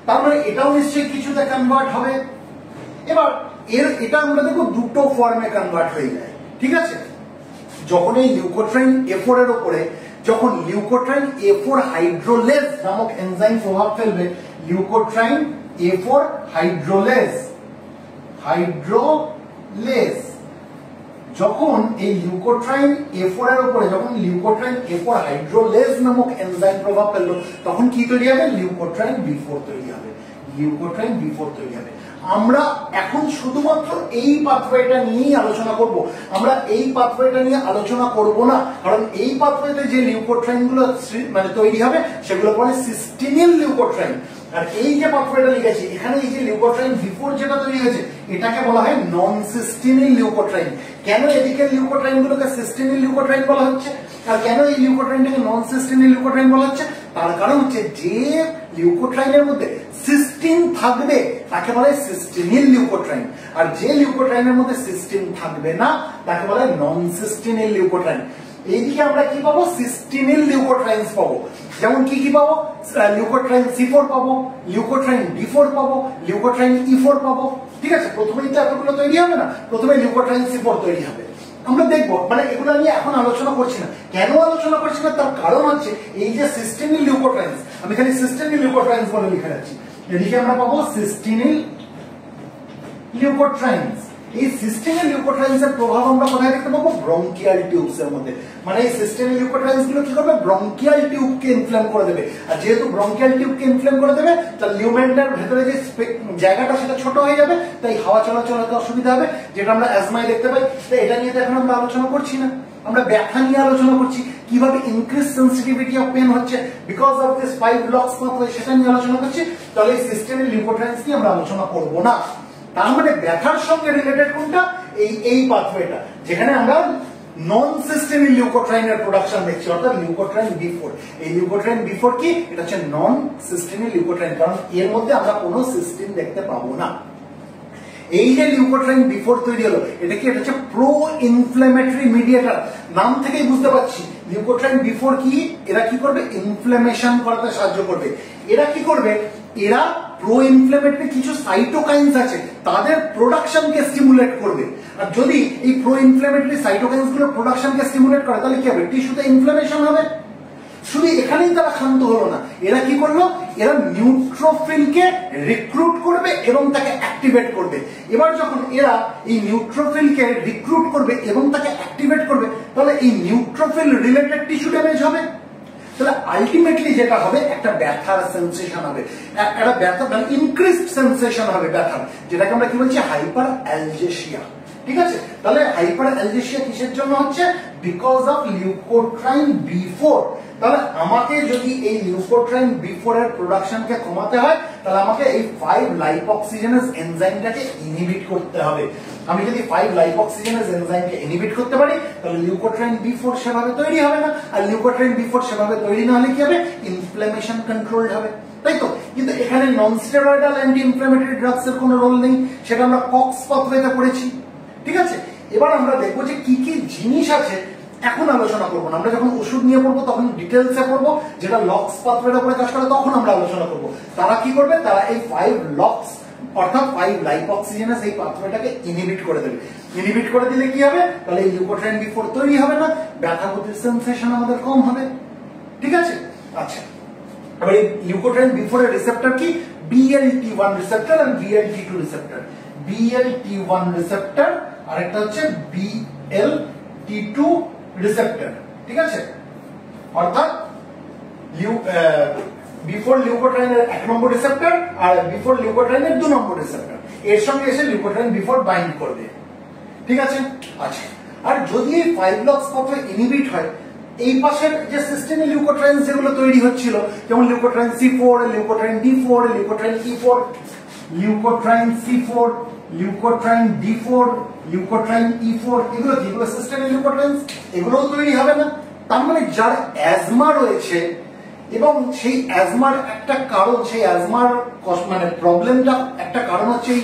তার মানে এটাও নিশ্চয়ই কিছুতে কনভার্ট হবে। এবার এটা আমরা দেখো দুটো ফর্মে কনভার্ট হয়ে যায়। ঠিক আছে, যখন এই লিউকোট্রাইন A4 এর উপরে যখন লিউকোট্রাইন A4 হাইড্রোলেজ নামক এনজাইম প্রভাব ফেলবে, লিউকোট্রাইন A4 হাইড্রোলেজ যখন এই লিউকোট্রাইন A4 এর উপরে যখন লিউকোট্রাইন A4 হাইড্রোলেজ নামক এনজাইম প্রভাব ফেললো, তখন কি তৈরি হবে? লিউকোট্রাইন B4 তৈরি হবে, লিউকোট্রাইন B4 তৈরি হবে। আমরা এখন শুধুমাত্র এই পাথওয়েটা নিয়েই আলোচনা করব, আমরা এই পাথওয়েটা নিয়ে আলোচনা করব না, কারণ এই পাথওয়েতে যে লিউকোট্রাইন গুলো মানে তৈরি হবে সেগুলো পরে সিস্টিনিল লিউকোট্রাইন। আর এই যে পাথওয়েটা লিখেছি এখানে, এই যে লিউকোট্রাইন B4 যেটা তৈরি হয়েছে, এটাকে বলা হয় নন সিস্টিনিল লিউকোট্রাইন। কেন এদিকে লিউকোট্রাইন গুলোকে সিস্টিনিল লিউকোট্রাইন বলা হচ্ছে আর কেন এই লিউকোট্রাইনটাকে নন সিস্টিনিল লিউকোট্রাইন বলা হচ্ছে? তার কারণ হচ্ছে যে লিউকোট্রাইনের মধ্যে সিস্টিন থাকবে তাকে বলে সিস্টিনিল লিউকোট্রাইন, আর যে লিউকোট্রাইনের মধ্যে সিস্টিন থাকবে না তাকে বলে নন সিস্টিনিল লিউকোট্রাইন। এইদিকে আমরা কি পাবো? সিস্টিনিল লিউকোট্রাইন্স পাবো। যেমন কি কি পাবো? লিউকোট্রাইন C4 পাবো, লিউকোট্রাইন D4 পাবো, লিউকোট্রাইন E4 পাবো। ঠিক আছে, প্রথমেই তো এতগুলো তৈরি হবে না, প্রথমে লিউকোট্রাইন C4 তৈরি হবে। আমরা দেখবো, মানে এগুলো নিয়ে এখন আলোচনা করছি না। কেন আলোচনা করছি না? তার কারণ হচ্ছে এই যে সিস্টিনিল লিউকোট্রাইন্স, আমি খালি সিস্টিনিল লিউকোট্রাইন্স বলে লিখে রাখছি, এদিকে আমরা পাবো সিস্টিনিল লিউকোট্রাইন্স। এই সিস্টিনিল লিউকোট্রাইন্স এর প্রভাব আমরা কোথায় দেখতে পাবো? ব্রঙ্কিয়াল টিউবস এর মধ্যে। মানে এই সিস্টিনিল লিউকোট্রাইন্স গুলো কি করবে? ব্রঙ্কিয়াল টিউবকে ইনফ্লেম করে দেবে। আর যেহেতু ব্রঙ্কিয়াল টিউবকে ইনফ্লেম করে দেবে, তার লিউমেন্টার ভেতরে যে জায়গাটা সেটা ছোট হয়ে যাবে, তাই হাওয়া চলাচলের অসুবিধা হবে, যেটা আমরা অ্যাজমায় দেখতে পাই। তাই এটা নিয়ে তো এখন আমরা আলোচনা করছি না, আমরা ব্যথা নিয়ে আলোচনা করছি, কিভাবে ইনক্রিজ সেন্সিটিভিটি অফ পেন হচ্ছে because of this 5 locks pathway, সেটা নিয়ে আলোচনা করছি। তাহলে এই সিস্টিনিল লিউকোট্রাইন্স নিয়ে আমরা আলোচনা করব না। তার মানে ব্যথার সঙ্গে রিলেটেড কোনটা? এই পাথওয়েটা, যেখানে আমরা নন সিস্টিনিল লিউকোট্রাইনের প্রোডাকশন দেখছি, অর্থাৎ লিউকোট্রাইন B4। এই লিউকোট্রাইন B4 কি? এটা হচ্ছে নন সিস্টিনিল লিউকোট্রাইন, কারণ এর মধ্যে আমরা কোনো সিস্টিন দেখতে পাবো না। এই যে লিউকোট্রাইন B4 তৈরি হলো, এটা কি? এটা হচ্ছে প্রো ইনফ্ল্যামেটরি মিডিয়েটর। নাম থেকেই বুঝতে পারছি লিউকোট্রাইন B4 কি? এরা কি করবে? ইনফ্ল্যামেশন করাতে সাহায্য করবে। এরা কি করবে? এরা প্রো ইনফ্ল্যামেটরি কিছু সাইটোকাইন্স আছে, তাদের প্রোডাকশনকে স্টিমুলেট করবে। আর যদি এই প্রো ইনফ্ল্যামেটরি সাইটোকাইন্স গুলো প্রোডাকশনকে স্টিমুলেট করে, তাহলে কি হবে? টিস্যুতে ইনফ্ল্যামেশন হবে। শুধু এখানেই তারা ক্ষান্ত হলো না, এরা কি করলো? এরা নিউট্রোফিলকে রিক্রুট করবে এবং তাকে অ্যাক্টিভেট করবে। এবার যখন এরা এই নিউট্রোফিলকে রিক্রুট করবে এবং তাকে অ্যাক্টিভেট করবে, তাহলে এই নিউট্রোফিল রিলেটেড টিস্যু ড্যামেজ হবে। তাহলে আলটিমেটলি যেটা হবে, একটা ব্যথার সেন্সেশন হবে, একটা ব্যথা মানে ইনক্রিজড সেন্সেশন হবে ব্যথার, যেটাকে আমরা কি বলছি? Hyper algesia. ঠিক আছে, তাহলে হাইপার অ্যালজেসিয়া কিসের জন্য হচ্ছে? Because of leukotriene B4। তাহলে আমাকে যদি এই লিউকোট্রাইন B4 এর প্রোডাকশনকে কমাতে হয়, তাহলে আমাকে এই 5 লাইপোক্সিজেনেজ এনজাইমটাকে ইনহিবিট করতে হবে। আমি যদি 5 লাইপোক্সিজেনেজ এনজাইমকে ইনহিবিট করতে পারি, তাহলে লিউকোট্রাইন B4 সেভাবে তৈরি হবে না। আর লিউকোট্রাইন B4 সেভাবে তৈরি না হলে কি হবে? ইনফ্ল্যামেশন কন্ট্রোল হবে, তাই তো? কিন্তু এখানে নন স্টেরয়েডাল অ্যান্টি ইনফ্ল্যামেটরি ড্রাগস এর কোনো রোল নেই, সেটা আমরা কক্স পাথওয়েতে পড়েছি। ঠিক আছে, এবার আমরা দেখবো যে কি কি জিনিস আছে। এখন আলোচনা করবো না, আমরা যখন ওষুধ নিয়ে পড়বো তখন ডিটেলসে পড়বো, যেটা লক্স পাথওয়ের উপরে কাজ করে তখন আমরা আলোচনা করবো। তারা কি করবে? তারা এই 5 লক্স অর্থাৎ 5 লাইপোক্সিজেনেজ এই পাথওয়েটাকে ইনহিবিট করে দেবে। ইনহিবিট করে দিলে কি হবে? তাহলে এই লিউকোট্রাইন B4 তৈরি হবে না, ব্যথা গতির সেন্সেশন আমাদের কম হবে। ঠিক আছে? আচ্ছা, এবার এই লিউকোট্রাইন B4 এর রিসেপ্টর কি? BLT1 রিসেপ্টর আর BLT2 রিসেপ্টর। BLT1 রিসেপ্টর আর একটা হচ্ছে BLT2 রিসেপ্টর, ঠিক আছে? অর্থাৎ B4 লিউকোট্রাইনের 1 নম্বর রিসেপ্টর আর B4 লিউকোট্রাইনের 2 নম্বর রিসেপ্টর, এর সঙ্গে এসে লিউকোট্রাইন B4 বাইন্ড করবে, ঠিক আছে? আচ্ছা, আর যদি এই 5 লক্স পাথওয়ে ইনহিবিট হয়, এই পাশের যে সিস্টেমে লিউকোট্রাইন যেগুলো তৈরি হচ্ছিল, যেমন leukotriene C4, leukotriene D4, leukotriene E4, leukotriene C4, leukotriene D4, leukotriene E4, এগুলো সিস্টেমে লিউকোট্রাইন, এগুলোও তৈরি হবে না। তার মানে যার অ্যাজমা রয়েছে এবং সেই অ্যাজমার একটা কারণ, সেই অ্যাজমার মানে প্রবলেমটা একটা কারণ হচ্ছে এই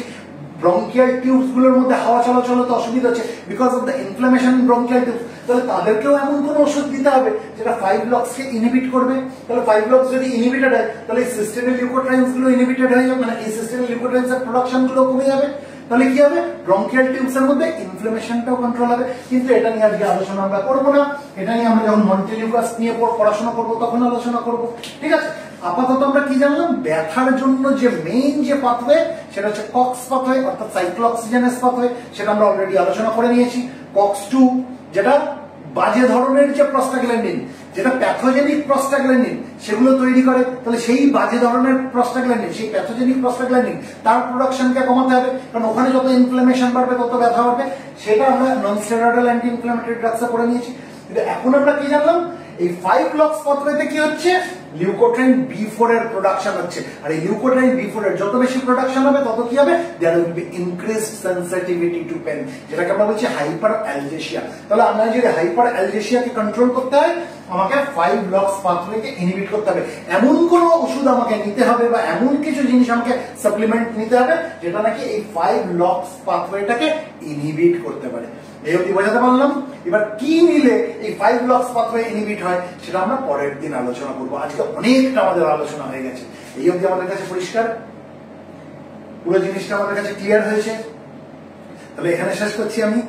ব্রঙ্কিয়াল টিউবস গুলোর মধ্যে হাওয়া চলাচল তো অসুবিধা হচ্ছে because of the inflammation in bronchial tubes, তাহলে তাদেরকেও এমন কোন ওষুধ দিতে হবে যেটা 5 লক্স কে ইনহিবিট করবে। তাহলে 5 লক্স যদি ইনহিবিটেড হয়, তাহলে এই সিস্টেমের লিউকোট্রাইনস গুলো ইনহিবিটেড হয়ে যাবে, মানে এই সিস্টেমের লিউকোট্রাইনস এর প্রোডাকশন গুলো কমে যাবে। তাহলে কি হবে? ব্রঙ্কিয়াল টিউবস এর মধ্যে ইনফ্লামেশনটাও কন্ট্রোল হবে। কিন্তু এটা নিয়ে আজকে আলোচনা আমরা করবো না, এটা নিয়ে আমরা যখন মন্টেলিউকাস নিয়ে পড়াশোনা করবো তখন আলোচনা করব, ঠিক আছে? আপাতত আমরা কি জানলাম? ব্যথার জন্য যে মেইন যে পাথওয়ে সেটা হচ্ছে কক্স পাথওয়ে, অর্থাৎ সাইক্লোঅক্সিজেনেস পাথওয়ে, সেটা আমরা অলরেডি আলোচনা করে নিয়েছি। কক্স2 যেটা বাজে ধরনের যে প্রস্টাগ্ল্যান্ডিন, যেটা প্যাথোজেনিক প্রস্টাগ্ল্যান্ডিন সেগুলো তৈরি করে, তাহলে সেই বাজে ধরনের প্রস্টাগ্ল্যান্ডিন, সেই প্যাথোজেনিক প্রস্টাগ্ল্যান্ডিন তার প্রোডাকশনকে কমাতে হবে, কারণ ওখানে যত ইনফ্লামেশন বাড়বে তত ব্যথা বাড়বে। সেটা আমরা নন স্টেরয়েডাল অ্যান্টি ইনফ্লামেটরি ড্রাগসে করে নিয়েছি। কিন্তু এখন আমরা কি জানলাম? এই 5 লক্স পাথওয়েতে কি হচ্ছে? লিউকোট্রাইন B4 এর প্রোডাকশন হচ্ছে, আর এই লিউকোট্রাইন B4 এর যত বেশি প্রোডাকশন হবে তত কি হবে? There will be increased sensitivity to pain, যেটাকে আমরা বলছি হাইপার অ্যালজেসিয়া। তাহলে আমরা যদি হাইপার অ্যালজেসিয়াকে কন্ট্রোল করতে হয়, আমাকে 5 লক্স পাথওয়েকে ইনহিবিট করতে হবে। এমন কোন ওষুধ আমাকে নিতে হবে বা এমন কিছু জিনিস আমাকে সাপ্লিমেন্ট নিতে হবে যেটা নাকি এই 5 লক্স পাথওয়েটাকে ইনহিবিট করতে পারে। এই অবধি বোঝাতে পারলাম? এবার কি নিলে এই 5 লক্স পাথওয়ে ইনহিবিট হয় সেটা আমরা পরের দিন আলোচনা করবো। আজকে অনেকটা আমাদের আলোচনা হয়ে গেছে। এই অবধি আমাদের কাছে পরিষ্কার? পুরো জিনিসটা আমাদের কাছে ক্লিয়ার হয়েছে? তাহলে এখানে শেষ করছি আমি।